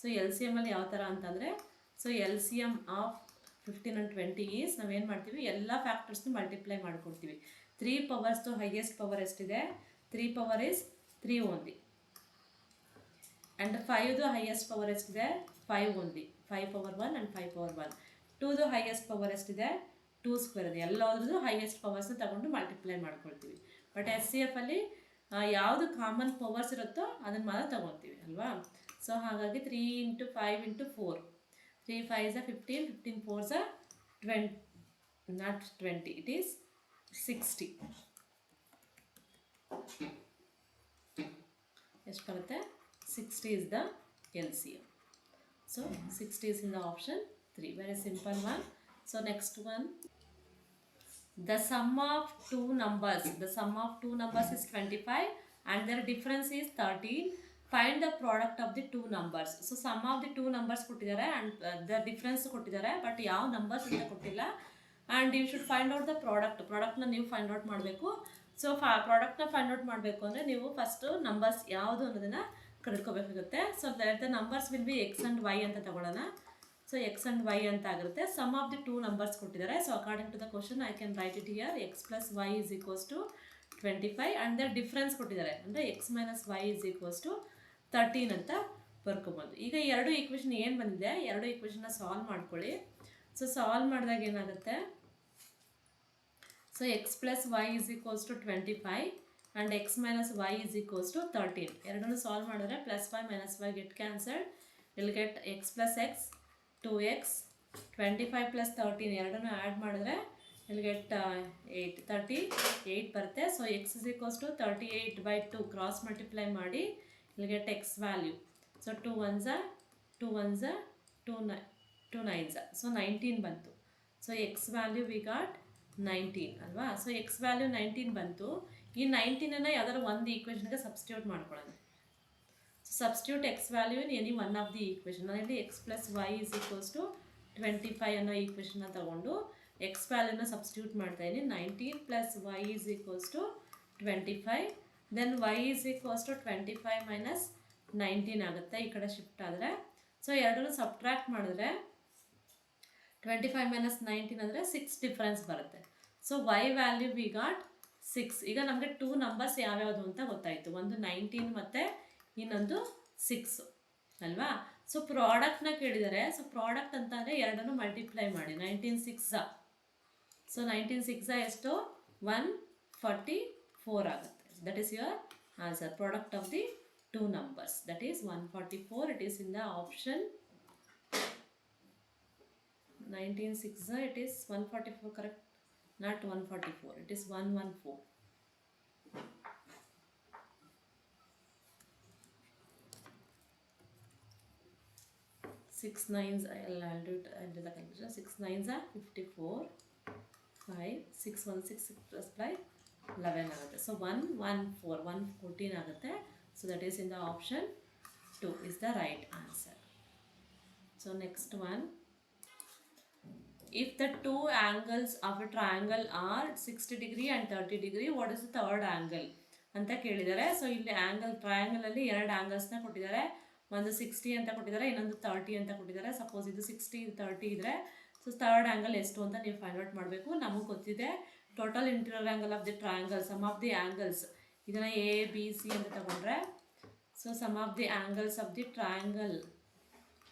ಸೊ LCM ಅಲ್ಲಿ ಯಾವ ಥರ ಅಂತಂದರೆ, so LCM of 15 and 20 is, ನಾವೇನು ಮಾಡ್ತೀವಿ, ಎಲ್ಲ ಫ್ಯಾಕ್ಟರ್ಸ್ನು ಮಲ್ಟಿಪ್ಲೈ ಮಾಡ್ಕೊಡ್ತೀವಿ. 3 ಪವರ್ಸ್ದು ಹೈಯೆಸ್ಟ್ ಪವರ್ ಎಷ್ಟಿದೆ, 3 power is 3 ಓನ್ಲಿ. ಆ್ಯಂಡ್ 5ದು ಹೈಯೆಸ್ಟ್ ಪವರ್ ಎಷ್ಟಿದೆ, 5 ಓನ್ಲಿ. 5 power 1 and 5 power 1. 2ದು ಹೈಯೆಸ್ಟ್ ಪವರ್ ಎಷ್ಟಿದೆ, 2 ಸ್ಕ್ವೇರ್ ಇದೆ. ಎಲ್ಲದ್ರದ್ದು ಹೈಯೆಸ್ಟ್ ಪವರ್ಸ್ನ ತಗೊಂಡು ಮಲ್ಟಿಪ್ಲೈ ಮಾಡ್ಕೊಳ್ತೀವಿ. ಬಟ್ HCF ಅಲ್ಲಿ ಯಾವುದು ಕಾಮನ್ ಪವರ್ಸ್ ಇರುತ್ತೋ ಅದನ್ನು ಮಾತ್ರ ತಗೊತೀವಿ ಅಲ್ವಾ. ಸೊ ಹಾಗಾಗಿ 3 into 5 into 4, 3 5s are 15, 15 4s are 20, not 20, it is 60. ಎಷ್ಟು ಬರುತ್ತೆ, 60 is the LCM. So 60 is in the option 3. Very simple one. So next one, the sum of two numbers is 25 and their difference is 13. Find the product of the two numbers. So sum of the two numbers ಕೊಟ್ಟಿದ್ದಾರೆ and the difference ಕೊಟ್ಟಿದ್ದಾರೆ, but ಯಾವ numbers ಅಂತ ಕೊಟ್ಟಿಲ್ಲ. And you should find out the ಪ್ರಾಡಕ್ಟ್ನ ನೀವು find out ಮಾಡಬೇಕು. So ಪ್ರಾಡಕ್ಟ್ನ find out ಮಾಡಬೇಕು ಅಂದರೆ ನೀವು ಫಸ್ಟು ನಂಬರ್ಸ್ ಯಾವುದು ಅನ್ನೋದನ್ನು ಕಂಡುಕೋಬೇಕಾಗುತ್ತೆ. So the numbers will be x and y ಅಂತ ತಗೊಳ್ಳೋಣ. ಸೊ ಎಕ್ಸ್ ಆ್ಯಂಡ್ ವೈ ಅಂತ ಆಗಿರುತ್ತೆ. Sum of the two numbers ಕೊಟ್ಟಿದ್ದಾರೆ. So according to the question I can write it here. X plus y is equals to 25 and the difference ಕೊಟ್ಟಿದ್ದಾರೆ ಅಂದರೆ x minus y is equals to 13 ಅಂತ ಬರ್ಕೊಬೋದು. ಈಗ ಎರಡು equation ಏನು ಬಂದಿದೆ, ಎರಡು ಈಕ್ವೇಷನ್ನ ಸಾಲ್ವ್ ಮಾಡ್ಕೊಳ್ಳಿ. ಸೊ ಸಾಲ್ವ್ ಮಾಡಿದಾಗ ಏನಾಗುತ್ತೆ, so x plus y is equals to 25 and x minus y is equals to 13. ಎರಡನ್ನೂ ಸಾಲ್ವ್ ಮಾಡಿದ್ರೆ plus y minus y get cancelled. Will get x plus x 2x, 25 plus 13 ಎರಡನ್ನೂ add ಮಾಡಿದ್ರೆ will get 38 ಬರುತ್ತೆ. So x is equals to 38/2 cross multiply ಮಾಡಿ will get x value. So 2 1s 2 1s 2 9s, ಸೊ 19 ಬಂತು. So x value we got 19 ಅಲ್ವಾ. So x value 19 ಬಂತು. ಈ 19ಅನ್ನು ಯಾವ್ದಾದ್ರು ಒಂದು ಈಕ್ವೇಷನ್ಗೆ ಸಬ್ಸ್ಟಿಟ್ಯೂಟ್ ಮಾಡ್ಕೊಳ್ಳೋಣ. So substitute x value in any one of the equation. ನಾನಿಲ್ಲಿ x plus y is equals to 25 ಅನ್ನೋ ಈಕ್ವೇಷನ್ನ ತಗೊಂಡು ಎಕ್ಸ್ ವ್ಯಾಲ್ಯೂನ ಸಬ್ಸ್ಟಿಟ್ಯೂಟ್ ಮಾಡ್ತಾ ಇದ್ದೀನಿ. 19 plus y is equals to 25, then y is equals to 25 minus 19 ಆಗುತ್ತೆ ಈ ಕಡೆ ಶಿಫ್ಟ್ ಆದರೆ. ಸೊ ಎರಡನ್ನೂ ಸಬ್ಟ್ರ್ಯಾಕ್ಟ್ ಮಾಡಿದ್ರೆ 25 ಮೈನಸ್ 19 ಅಂದರೆ 6 ಡಿಫ್ರೆನ್ಸ್ ಬರುತ್ತೆ. So y value we got 6. ಈಗ ನಮಗೆ ಟೂ ನಂಬರ್ಸ್ ಯಾವ್ಯಾವುದು ಅಂತ ಗೊತ್ತಾಯಿತು. ಒಂದು 19 ಮತ್ತು ಇನ್ನೊಂದು 6 ಅಲ್ವಾ. ಸೊ ಪ್ರಾಡಕ್ಟ್ನ ಕೇಳಿದ್ದಾರೆ. ಸೊ ಪ್ರಾಡಕ್ಟ್ ಅಂತ ಅಂದರೆ ಎರಡನ್ನು ಮಲ್ಟಿಪ್ಲೈ ಮಾಡಿ 19 6 ಸೊ 19 6 ಎಷ್ಟು 144 ಆಗುತ್ತೆ. That is your answer. Product of the two numbers that is 144. It is in the option 19 6 it is 144, correct? Not 144, it is 114. 6 9s, I'll do the calculation. 6 9s are 54, 5 6 1 6 plus by 11 ಆಗುತ್ತೆ. So 114 114 ಆಗುತ್ತೆ. So that is in the option 2 is the right answer. So next one, if the two angles of a triangle are 60 degree and 30 degree, what is the third angle ಅಂತ ಕೇಳಿದ್ದಾರೆ. So ಇಲ್ಲಿ angle ಟ್ರಯಾಂಗಲಲ್ಲಿ ಎರಡು ಆ್ಯಂಗಲ್ಸ್ನ ಕೊಟ್ಟಿದ್ದಾರೆ. ಒಂದು 60 ಅಂತ ಕೊಟ್ಟಿದ್ದಾರೆ, ಇನ್ನೊಂದು 30 ಅಂತ ಕೊಟ್ಟಿದ್ದಾರೆ. ಸಪೋಸ್ ಇದು 60 ಇದು 30 ಇದ್ದರೆ ಸೊ ಥರ್ಡ್ ಆ್ಯಂಗಲ್ ಎಷ್ಟು ಅಂತ ನೀವು ಫೈಂಡ್ ಔಟ್ ಮಾಡಬೇಕು. ನಮಗೆ ಗೊತ್ತಿದೆ total interior angle of the triangle, sum of the angles. ಇದನ್ನು ಎ ಬಿ ಸಿ ಅಂತ ತಗೊಂಡ್ರೆ so sum of the angles of the triangle,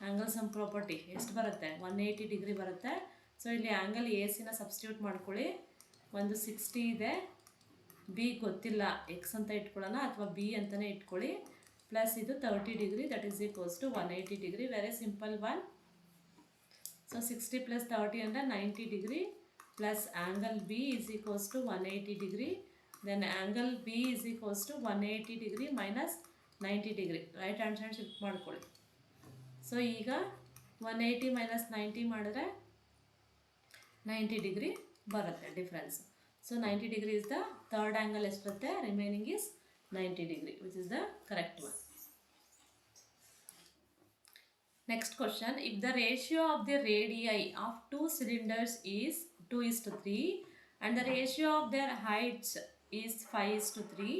angle sum property ಎಷ್ಟು ಬರುತ್ತೆ 180 ಡಿಗ್ರಿ ಬರುತ್ತೆ. ಸೊ ಇಲ್ಲಿ ಆ್ಯಂಗಲ್ ಎ ಸಿನ ಸಬ್ಸ್ಟಿಟ್ಯೂಟ್ ಮಾಡ್ಕೊಳ್ಳಿ. ಒಂದು 60 ಇದೆ, ಬಿ ಗೊತ್ತಿಲ್ಲ, ಎಕ್ಸ್ ಅಂತ ಇಟ್ಕೊಳ್ಳೋಣ ಅಥವಾ ಬಿ ಅಂತಲೇ ಇಟ್ಕೊಳ್ಳಿ. ಪ್ಲಸ್ ಇದು 30 degree that is equals to 180 degree. Very simple one. So 60 plus 30 ಅಂದರೆ 90 degree plus angle B is equals to 180 degree. Then angle B is equals to 180 degree minus 90 degree. Right hand side shift ಮಾಡ್ಕೊಳ್ಳಿ. So ಈಗ 180 minus 90 ಮಾಡಿದ್ರೆ 90 degree ಬರುತ್ತೆ difference. So 90 degree is the third angle ಎಷ್ಟಿರುತ್ತೆ, remaining is 90 degree, which is the correct one. Next question, if the ratio of the radii of two cylinders is 2:3 and the ratio of their heights is 5:3,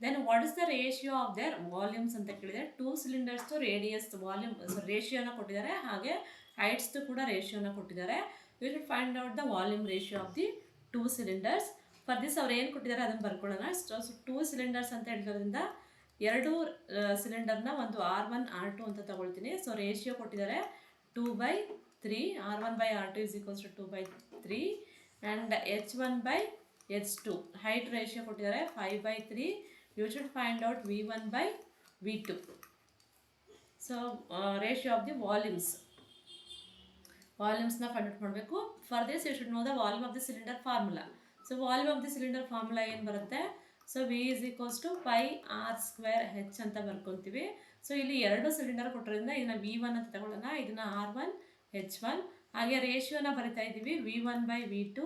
then what is the ratio of their volumes ಅಂತ ಕೇಳಿದರೆ. Two ಸಿಲಿಂಡರ್ಸ್ದು radius volume ರೇಷಿಯೋನ ಕೊಟ್ಟಿದ್ದಾರೆ, ಹಾಗೆ ಹೈಟ್ಸ್ದು ಕೂಡ ರೇಷಿಯೋನ ಕೊಟ್ಟಿದ್ದಾರೆ. We will find out the volume ratio of the two cylinders. For this ಅವ್ರು ಏನು ಕೊಟ್ಟಿದ್ದಾರೆ ಅದನ್ನು ಬರ್ಕೊಳ್ಳೋಣ. ಸೊ ಟೂ ಸಿಲಿಂಡರ್ಸ್ ಅಂತ ಹೇಳಿರೋದ್ರಿಂದ ಎರಡು ಸಿಲಿಂಡರ್ನ ಒಂದು R1 R2 ಅಂತ ತಗೊಳ್ತೀನಿ. ಸೊ ರೇಷಿಯೋ ಕೊಟ್ಟಿದ್ದಾರೆ 2/3. R1/R2 is equals to 2/3 and H1/H2. Height ratio ಕೊಟ್ಟಿದ್ದಾರೆ 5/3. You should find out V1/V2. So ratio of the ವಾಲ್ಯೂಮ್ಸ್ನ ಫೈಂಡ್ ಔಟ್ ಮಾಡಬೇಕು. For this you should know the volume of the cylinder formula. So volume of the cylinder formula ಏನು ಬರುತ್ತೆ, so V is equals to πr²h ಅಂತ ಬರ್ಕೊತೀವಿ. So ಇಲ್ಲಿ ಎರಡು cylinder ಕೊಟ್ಟರಿಂದ ಇದನ್ನು V1 ಅಂತ ತಗೊಳ್ಳೋಣ, ಇದನ್ನು R1 H1. ಹಾಗೆ ರೇಷಿಯೋನ ಬರಿತಾ ಇದ್ದೀವಿ V1/V2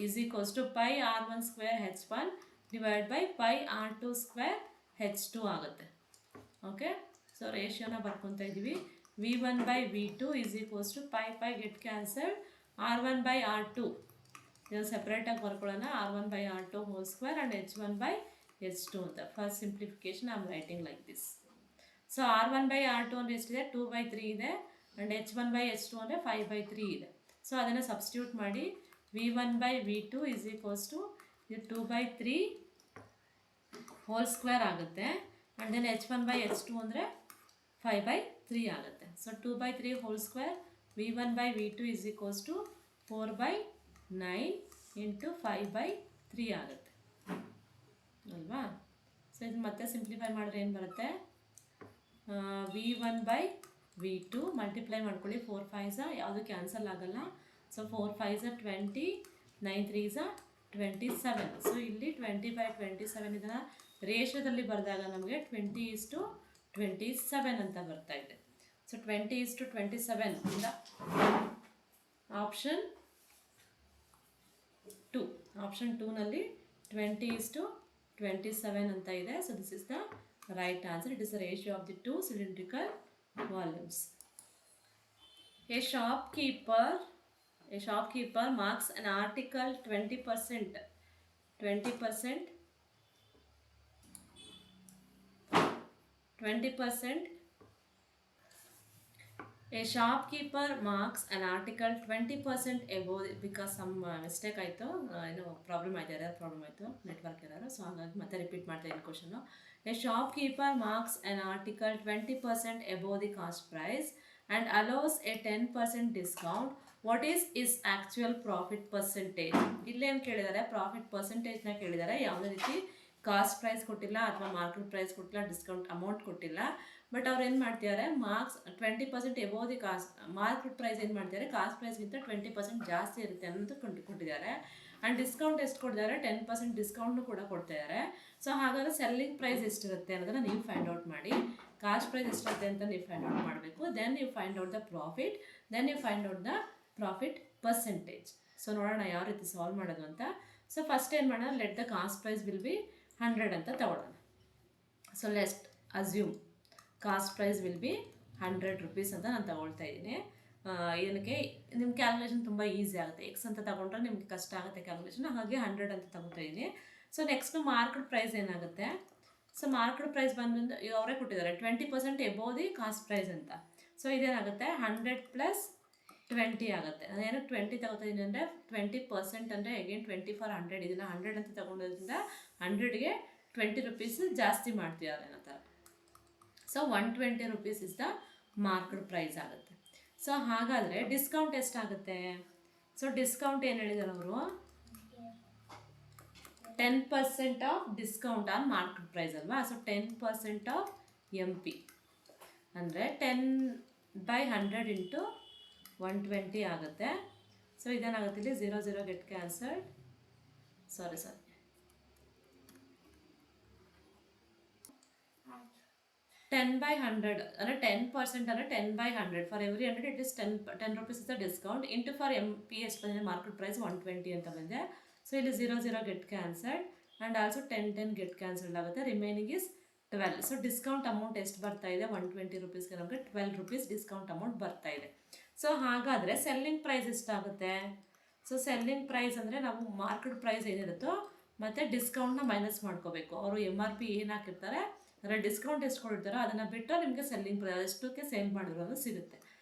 is equals to πr1² H1. Divide by pi R2 square H2 ಆಗುತ್ತೆ. ಓಕೆ, ಸೊ ರೇಷಿಯೋನ ಬರ್ಕೊತಾ ಇದ್ದೀವಿ. V1 by V2 is equals to pi get cancelled, R1 by R2 ಇದನ್ನು ಸೆಪ್ರೇಟಾಗಿ ಬರ್ಕೊಳ್ಳೋಣ, R1 by R2 whole square and H1 by H2 ಅಂತ. First simplification I am writing like this. So R1 by R2 ಅಂದರೆ ಎಷ್ಟಿದೆ, 2/3 ಇದೆ, and H1 by H2 ಅಂದರೆ 5/3 ಇದೆ. So ಅದನ್ನು ಸಬ್ಸ್ಟಿಟ್ಯೂಟ್ ಮಾಡಿ V1 by V2 is equals to ಇದು 2/3 whole square ಆಗುತ್ತೆ, and then H1 by H2 ಅಂದರೆ 5/3 ಆಗುತ್ತೆ. So 2/3 whole square V1 by V2 is equals to 4/9 into 5/3 ಆಗುತ್ತೆ ಅಲ್ವಾ. ಸೊ ಇದು ಮತ್ತೆ ಸಿಂಪ್ಲಿಫೈ ಮಾಡಿದ್ರೆ ಏನು ಬರುತ್ತೆ, V1 by V2 ಮಲ್ಟಿಪ್ಲೈ ಮಾಡ್ಕೊಳ್ಳಿ, 4 5s ಯಾವುದು ಕ್ಯಾನ್ಸಲ್ ಆಗಲ್ಲ. So 4 5s 20, 9 3s 27. ಸೊ ಇಲ್ಲಿ 20/27 ಇದನ್ನು ರೇಷಿಯೋದಲ್ಲಿ ಬರೆದಾಗ ನಮಗೆ 20:27 ಅಂತ ಬರ್ತಾ ಇದೆ. ಸೊ 20:27 ಇಂದ ಆಪ್ಷನ್ 2ನಲ್ಲಿ 20:27 ಅಂತ ಇದೆ. So this is the right answer. It is the ratio of the two cylindrical volumes. A shopkeeper marks an article 20%. A shopkeeper marks an article 20% above because some mistake ಆಯಿತು, ಏನೋ problem ಆಯಿತು, error problem ಆಯಿತು, network error. So ಹಾಗಾಗಿ ಮತ್ತೆ repeat ಮಾಡ್ತಾ ಇದ್ದೀನಿ question. A shopkeeper marks an article 20% above the cost price and allows a 10% discount. What is his actual profit percentage? ಇಲ್ಲೇನು ಕೇಳಿದ್ದಾರೆ, ಪ್ರಾಫಿಟ್ ಪರ್ಸೆಂಟೇಜ್ನ ಕೇಳಿದ್ದಾರೆ. ಯಾವುದೇ ರೀತಿ ಕಾಸ್ಟ್ ಪ್ರೈಸ್ ಕೊಟ್ಟಿಲ್ಲ ಅಥವಾ ಮಾರ್ಕೆಟ್ ಪ್ರೈಸ್ ಕೊಟ್ಟಿಲ್ಲ, ಡಿಸ್ಕೌಂಟ್ ಅಮೌಂಟ್ ಕೊಟ್ಟಿಲ್ಲ. ಬಟ್ ಅವ್ರು ಏನು ಮಾಡ್ತಿದ್ದಾರೆ, marks 20% above the cost, market price ಏನು ಮಾಡ್ತಿದ್ದಾರೆ, ಕಾಸ್ಟ್ ಪ್ರೈಸ್ಗಿಂತ 20% ಜಾಸ್ತಿ ಇರುತ್ತೆ ಅನ್ನೋದು ಕೊಟ್ಟಿದ್ದಾರೆ. ಆ್ಯಂಡ್ ಡಿಸ್ಕೌಂಟ್ ಎಷ್ಟು ಕೊಟ್ಟಿದ್ದಾರೆ, 10% ಡಿಸ್ಕೌಂಟ್ನು ಕೂಡ ಕೊಡ್ತಿದ್ದಾರೆ. ಸೊ ಹಾಗಾದರೆ ಸೆಲ್ಲಿಂಗ್ ಪ್ರೈಸ್ ಎಷ್ಟಿರುತ್ತೆ ಅನ್ನೋದನ್ನು ನೀವು ಫೈಂಡ್ ಔಟ್ ಮಾಡಿ. ಕಾಸ್ಟ್ ಪ್ರೈಸ್ ಎಷ್ಟಿರುತ್ತೆ ಅಂತ ನೀವು ಫೈಂಡ್ ಔಟ್ ಮಾಡಬೇಕು. Then you find out the profit, then you find out the profit percentage. So ನೋಡೋಣ ಯಾವ ರೀತಿ ಸಾಲ್ವ್ ಮಾಡೋದು ಅಂತ. ಸೊ ಫಸ್ಟ್ ಏನು ಮಾಡೋಣ, let the cost price will be 100 ಅಂತ ತಗೊಳ್ಳೋಣ. So let assume cost price will be 100 rupees ಅಂತ ನಾನು ತಗೊಳ್ತಾ ಇದ್ದೀನಿ. ಏನಕ್ಕೆ, ನಿಮ್ಮ ಕ್ಯಾಲ್ಕುಲೇಷನ್ ತುಂಬ ಈಸಿ ಆಗುತ್ತೆ. ಎಕ್ಸ್ ಅಂತ ತಗೊಂಡ್ರೆ ನಿಮಗೆ ಕಷ್ಟ ಆಗುತ್ತೆ ಕ್ಯಾಲ್ಕುಲೇಷನ್, ಹಾಗೆ 100 ಅಂತ ತಗೊಳ್ತಾ ಇದ್ದೀನಿ. ಸೊ ನೆಕ್ಸ್ಟ್ ಮಾರ್ಕೆಟ್ ಪ್ರೈಸ್ ಏನಾಗುತ್ತೆ, ಸೊ ಮಾರ್ಕೆಟ್ ಪ್ರೈಸ್ ಬಂದು ಈಗ ಅವರೇ ಕೊಟ್ಟಿದ್ದಾರೆ 20% ಎಬೋವ್ ದಿ ಕಾಸ್ಟ್ ಪ್ರೈಸ್ ಅಂತ. ಸೊ ಇದೇನಾಗುತ್ತೆ 100 + 20 ಆಗುತ್ತೆ. ನಾನೇನು 20 ತಗೋತಾ ಇದ್ದೀನಿ ಅಂದರೆ 20% ಅಂದರೆ ಅಗೇನ್ 20 for 100. ಇದನ್ನು 100 ಅಂತ ತಗೊಂಡೋದ್ರಿಂದ 100ಗೆ 20 rupees ಜಾಸ್ತಿ ಮಾಡ್ತಿದ್ದಾರೆ ಅನ್ನೋ ಥರ. So 120 rupees is the market price ಆಗುತ್ತೆ. ಸೊ ಹಾಗಾದರೆ ಡಿಸ್ಕೌಂಟ್ ಎಷ್ಟಾಗುತ್ತೆ, ಸೊ ಡಿಸ್ಕೌಂಟ್ ಏನು ಹೇಳಿದ್ದಾರೆ ಅವರು, 10% off discount on market price ಅಲ್ವಾ. ಸೊ 10% ಆಫ್ MP ಅಂದರೆ 10/100 ಇಂಟು 120 ಆಗುತ್ತೆ. ಸೊ ಇದೇನಾಗುತ್ತೆ ಇಲ್ಲಿ 0 ಗೆಟ್ ಕ್ಯಾನ್ಸಲ್ಡ್, ಸಾರಿ 10/100 ಅಂದರೆ 10% ಅಂದರೆ 10/100. For every 100 it is 10 rupees is the discount. Into for MP ಎಷ್ಟು ಬಂದಿದೆ, ಮಾರ್ಕೆಟ್ ಪ್ರೈಸ್ 120 ಅಂತ ಬಂದಿದೆ. ಸೊ ಇಲ್ಲಿ 0 get cancelled and also 10 get cancelled ಆಗುತ್ತೆ. Remaining is 12. So discount amount ಎಷ್ಟು ಬರ್ತಾ ಇದೆ, 120 rupeesಗೆ ನಮಗೆ 12 rupees ಡಿಸ್ಕೌಂಟ್ ಅಮೌಂಟ್ ಬರ್ತಾ ಇದೆ. ಸೊ ಹಾಗಾದರೆ ಸೆಲ್ಲಿಂಗ್ ಪ್ರೈಸ್ ಎಷ್ಟಾಗುತ್ತೆ, ಸೊ ಸೆಲ್ಲಿಂಗ್ ಪ್ರೈಸ್ ಅಂದರೆ ನಾವು ಮಾರ್ಕೆಟ್ ಪ್ರೈಸ್ ಏನಿರುತ್ತೋ ಮತ್ತು ಡಿಸ್ಕೌಂಟ್ನ ಮೈನಸ್ ಮಾಡ್ಕೋಬೇಕು. ಅವರು MRP ಏನು ಹಾಕಿರ್ತಾರೆ, ಅಂದರೆ ಡಿಸ್ಕೌಂಟ್ ಎಷ್ಟು ಕೊಟ್ಟಿರ್ತಾರೋ ಅದನ್ನು ಬಿಟ್ಟು ನಿಮಗೆ ಸೆಲ್ಲಿಂಗ್ ಪ್ರೈಸ್ ಎಷ್ಟಕ್ಕೆ ಸೇಲ್ ಮಾಡಿರೋದು ಸಿಗುತ್ತೆ.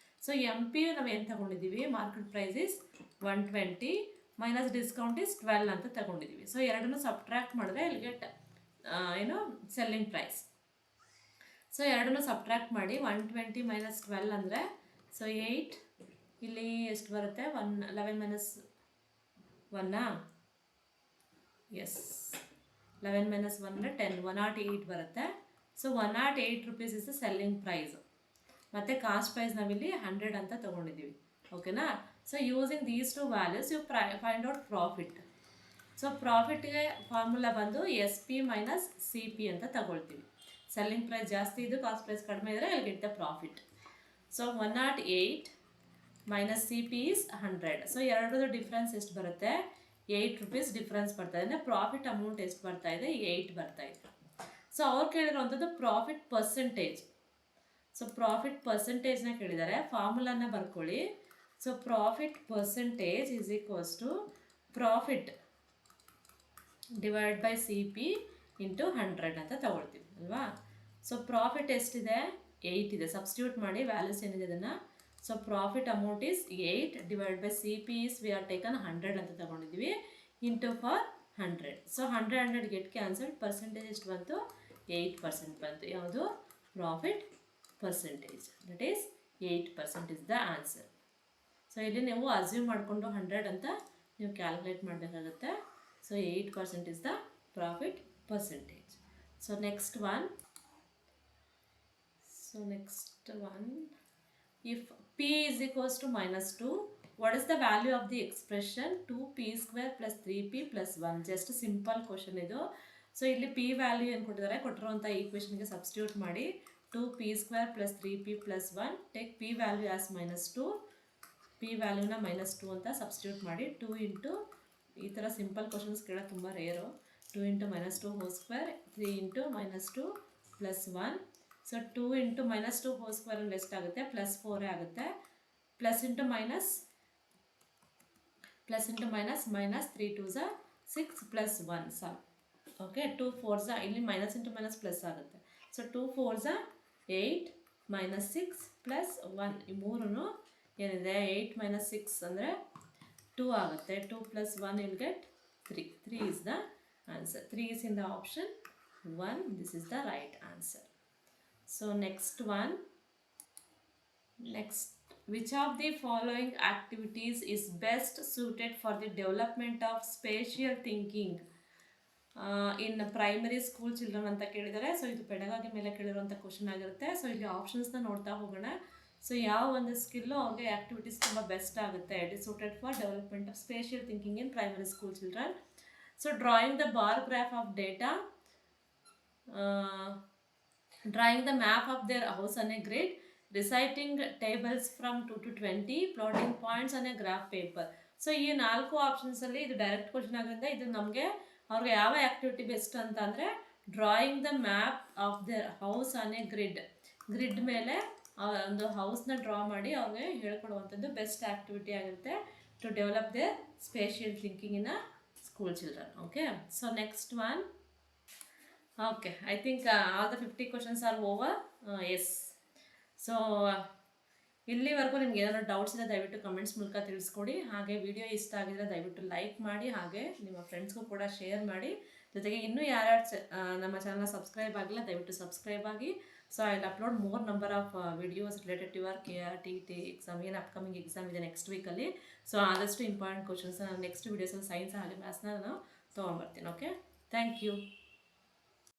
ಸೊ MP ನಾವು ಏನು ತಗೊಂಡಿದ್ದೀವಿ, market price is 120 minus discount is 12 ಅಂತ ತಗೊಂಡಿದ್ದೀವಿ. ಸೊ ಎರಡನ್ನೂ ಸಬ್ಟ್ರ್ಯಾಕ್ಟ್ ಮಾಡಿದ್ರೆ ಇಲ್ಲಿ ಗೆಟ್ ಏನು ಸೆಲ್ಲಿಂಗ್ ಪ್ರೈಸ್. ಸೊ ಎರಡನ್ನೂ ಸಬ್ಟ್ರ್ಯಾಕ್ಟ್ ಮಾಡಿ 120 - 12 ಅಂದರೆ ಸೊ 8, ಇಲ್ಲಿ ಎಷ್ಟು ಬರುತ್ತೆ, 11 - 1 ಎಸ್ 11 - 1 ಅಂದರೆ 10, 108 ಬರುತ್ತೆ. So 108 rupees is the selling price. ಮತ್ತು ಕಾಸ್ಟ್ ಪ್ರೈಸ್ ನಾವಿಲ್ಲಿ 100 ಅಂತ ತೊಗೊಂಡಿದ್ದೀವಿ. ಓಕೆನಾ. So using these two values you find out profit. So ಪ್ರಾಫಿಟ್ಗೆ ಫಾರ್ಮುಲಾ ಬಂದು SP - CP ಅಂತ ತಗೊಳ್ತೀವಿ. ಸೆಲ್ಲಿಂಗ್ ಪ್ರೈಸ್ ಜಾಸ್ತಿ ಇದ್ದು ಕಾಸ್ಟ್ ಪ್ರೈಸ್ ಕಡಿಮೆ ಇದ್ದರೆ I get the profit. So 108 - CP is 100. So ಎರಡರದ್ದು ಡಿಫ್ರೆನ್ಸ್ ಎಷ್ಟು ಬರುತ್ತೆ, 8 rupees ಡಿಫ್ರೆನ್ಸ್ ಬರ್ತಾ ಇದೆ. ಪ್ರಾಫಿಟ್ ಅಮೌಂಟ್ ಎಷ್ಟು ಬರ್ತಾ ಇದೆ? 8 ಬರ್ತಾ ಇದೆ. ಸೊ ಅವ್ರು ಕೇಳಿರೋವಂಥದ್ದು ಪ್ರಾಫಿಟ್ ಪರ್ಸೆಂಟೇಜ್. ಸೊ ಪ್ರಾಫಿಟ್ ಪರ್ಸೆಂಟೇಜ್ನ ಕೇಳಿದ್ದಾರೆ, ಫಾರ್ಮುಲಾನ ಬರ್ಕೊಳ್ಳಿ. So profit percentage is equals to profit divide by C P into 100 ಅಂತ ತಗೊಳ್ತೀವಿ ಅಲ್ವಾ. ಸೊ ಪ್ರಾಫಿಟ್ ಎಷ್ಟಿದೆ? 8 ಇದೆ. ಸಬ್ಸ್ಟಿಟ್ಯೂಟ್ ಮಾಡಿ ವ್ಯಾಲ್ಯೂಸ್ ಏನಿದೆ ಅದನ್ನು. So profit amount is 8 divide by C P is we are taken 100 ಅಂತ ತಗೊಂಡಿದ್ದೀವಿ, into for 100. So 100 get cancelled. Percentage ಎಷ್ಟು ಬಂತು? 8% ಬಂತು. ಯಾವುದು? Profit percentage. That is 8% is the answer. So ಇಲ್ಲಿ ನೀವು ಅಸ್ಯೂಮ್ ಮಾಡಿಕೊಂಡು 100 ಅಂತ ನೀವು ಕ್ಯಾಲ್ಕುಲೇಟ್ ಮಾಡಬೇಕಾಗುತ್ತೆ. So 8% is the profit percentage. So next one. If p is equals to -2, what is the value of the expression 2p square plus 3p plus 1? Just a simple question ಇದು. So ಇಲ್ಲಿ p value ಏನು ಕೊಟ್ಟಿದ್ದಾರೆ? ಕೊಟ್ಟಿರುವಂಥ ಈಕ್ವೇಷನ್ಗೆ substitute ಮಾಡಿ 2p square plus 3p plus 1. Take p value as -2. p ವ್ಯಾಲ್ಯೂನ -2 ಅಂತ substitute ಮಾಡಿ. 2 into ಈ ಥರ ಸಿಂಪಲ್ ಕ್ವಶನ್ಸ್ ಕೇಳೋದು ತುಂಬ rare. 2 into -2 whole square, 3 into -2 plus 1. So 2 into -2 whole square ಅಂದರೆ ಎಷ್ಟಾಗುತ್ತೆ? +4 ಆಗುತ್ತೆ. ಪ್ಲಸ್ ಇಂಟು ಮೈನಸ್ -3 2 6 ಪ್ಲಸ್ 1 ಸಾಕು. ಓಕೆ, 2 4 ಇಲ್ಲಿ ಮೈನಸ್ ಇಂಟು ಮೈನಸ್ ಪ್ಲಸ್ ಆಗುತ್ತೆ. ಸೊ 2 4 8 -6 ಪ್ಲಸ್ 1 ಈ ಮೂರೂ ಏನಿದೆ? 8 - 6 ಅಂದರೆ 2 ಆಗುತ್ತೆ. 2 + 1 will get 3. 3 is the answer. 3 is in the option 1. This is the right answer. So next one. Which of the following activities is best suited for the development of spatial thinking in primary school children ಅಂತ ಕೇಳಿದ್ದಾರೆ. So ಇದು ಪೆಡಗಾಗಿ ಮೇಲೆ ಕೇಳಿರುವಂಥ question ಆಗಿರುತ್ತೆ. So ಇಲ್ಲಿ ಆಪ್ಷನ್ಸ್ನ ನೋಡ್ತಾ ಹೋಗೋಣ. So ಯಾವ ಒಂದು ಸ್ಕಿಲ್ಲು ಅವ್ರಿಗೆ ಆ್ಯಕ್ಟಿವಿಟೀಸ್ ತುಂಬ ಬೆಸ್ಟ್ ಆಗುತ್ತೆ? It is suited for development of spatial thinking in primary school children. So drawing the bar graph of data, drawing the map of their house on a grid, reciting tables from 2 to 20, plotting points on A graph paper. So ಈ 4 ಆಪ್ಷನ್ಸಲ್ಲಿ ಇದು direct question ಆಗುತ್ತೆ. ಇದು ನಮಗೆ ಅವ್ರಿಗೆ ಯಾವ activity best ಅಂತ ಅಂದರೆ drawing the map of their house on a grid ಮೇಲೆ ಒಂದು ಹೌಸ್ನ ಡ್ರಾ ಮಾಡಿ ಅವ್ರಿಗೆ ಹೇಳ್ಕೊಡುವಂಥದ್ದು ಬೆಸ್ಟ್ ಆ್ಯಕ್ಟಿವಿಟಿ ಆಗಿರುತ್ತೆ to develop their spatial thinking in a school children. Okay, so next one. Okay, I think all the 50 questions are over. Yes. So ಇಲ್ಲಿವರೆಗೂ ನಿಮ್ಗೆ ಏನಾದರೂ ಡೌಟ್ಸ್ ಇದೆ ದಯವಿಟ್ಟು ಕಮೆಂಟ್ಸ್ ಮೂಲಕ ತಿಳಿಸ್ಕೊಡಿ. ಹಾಗೆ ವಿಡಿಯೋ ಇಷ್ಟ ಆಗಿದ್ರೆ ದಯವಿಟ್ಟು ಲೈಕ್ ಮಾಡಿ, ಹಾಗೆ ನಿಮ್ಮ ಫ್ರೆಂಡ್ಸ್ಗೂ ಕೂಡ ಶೇರ್ ಮಾಡಿ. ಜೊತೆಗೆ ಇನ್ನೂ ಯಾರ್ಯಾರು ನಮ್ಮ ಚಾನಲ್ನ ಸಬ್ಸ್ಕ್ರೈಬ್ ಆಗಿಲ್ಲ ದಯವಿಟ್ಟು ಸಬ್ಸ್ಕ್ರೈಬ್ ಆಗಿ. So I will upload more number of videos related to your KRT exam. ಏನು ಅಪ್ಕಮಿಂಗ್ ಎಕ್ಸಾಮ್ ಇದೆ ನೆಕ್ಸ್ಟ್ ವೀಕಲ್ಲಿ. ಸೊ ಆದಷ್ಟು ಇಂಪಾರ್ಟೆಂಟ್ ಕ್ವಶನ್ಸ್ ನಾನು ನೆಕ್ಸ್ಟ್ ವೀಡಿಯೋಸಲ್ಲಿ ಸೈನ್ಸ್ ಹಾಗೆ ಮ್ಯಾಥ್ಸ್ನ ನಾನು ತೊಗೊಂಬರ್ತೀನಿ. Okay, thank you.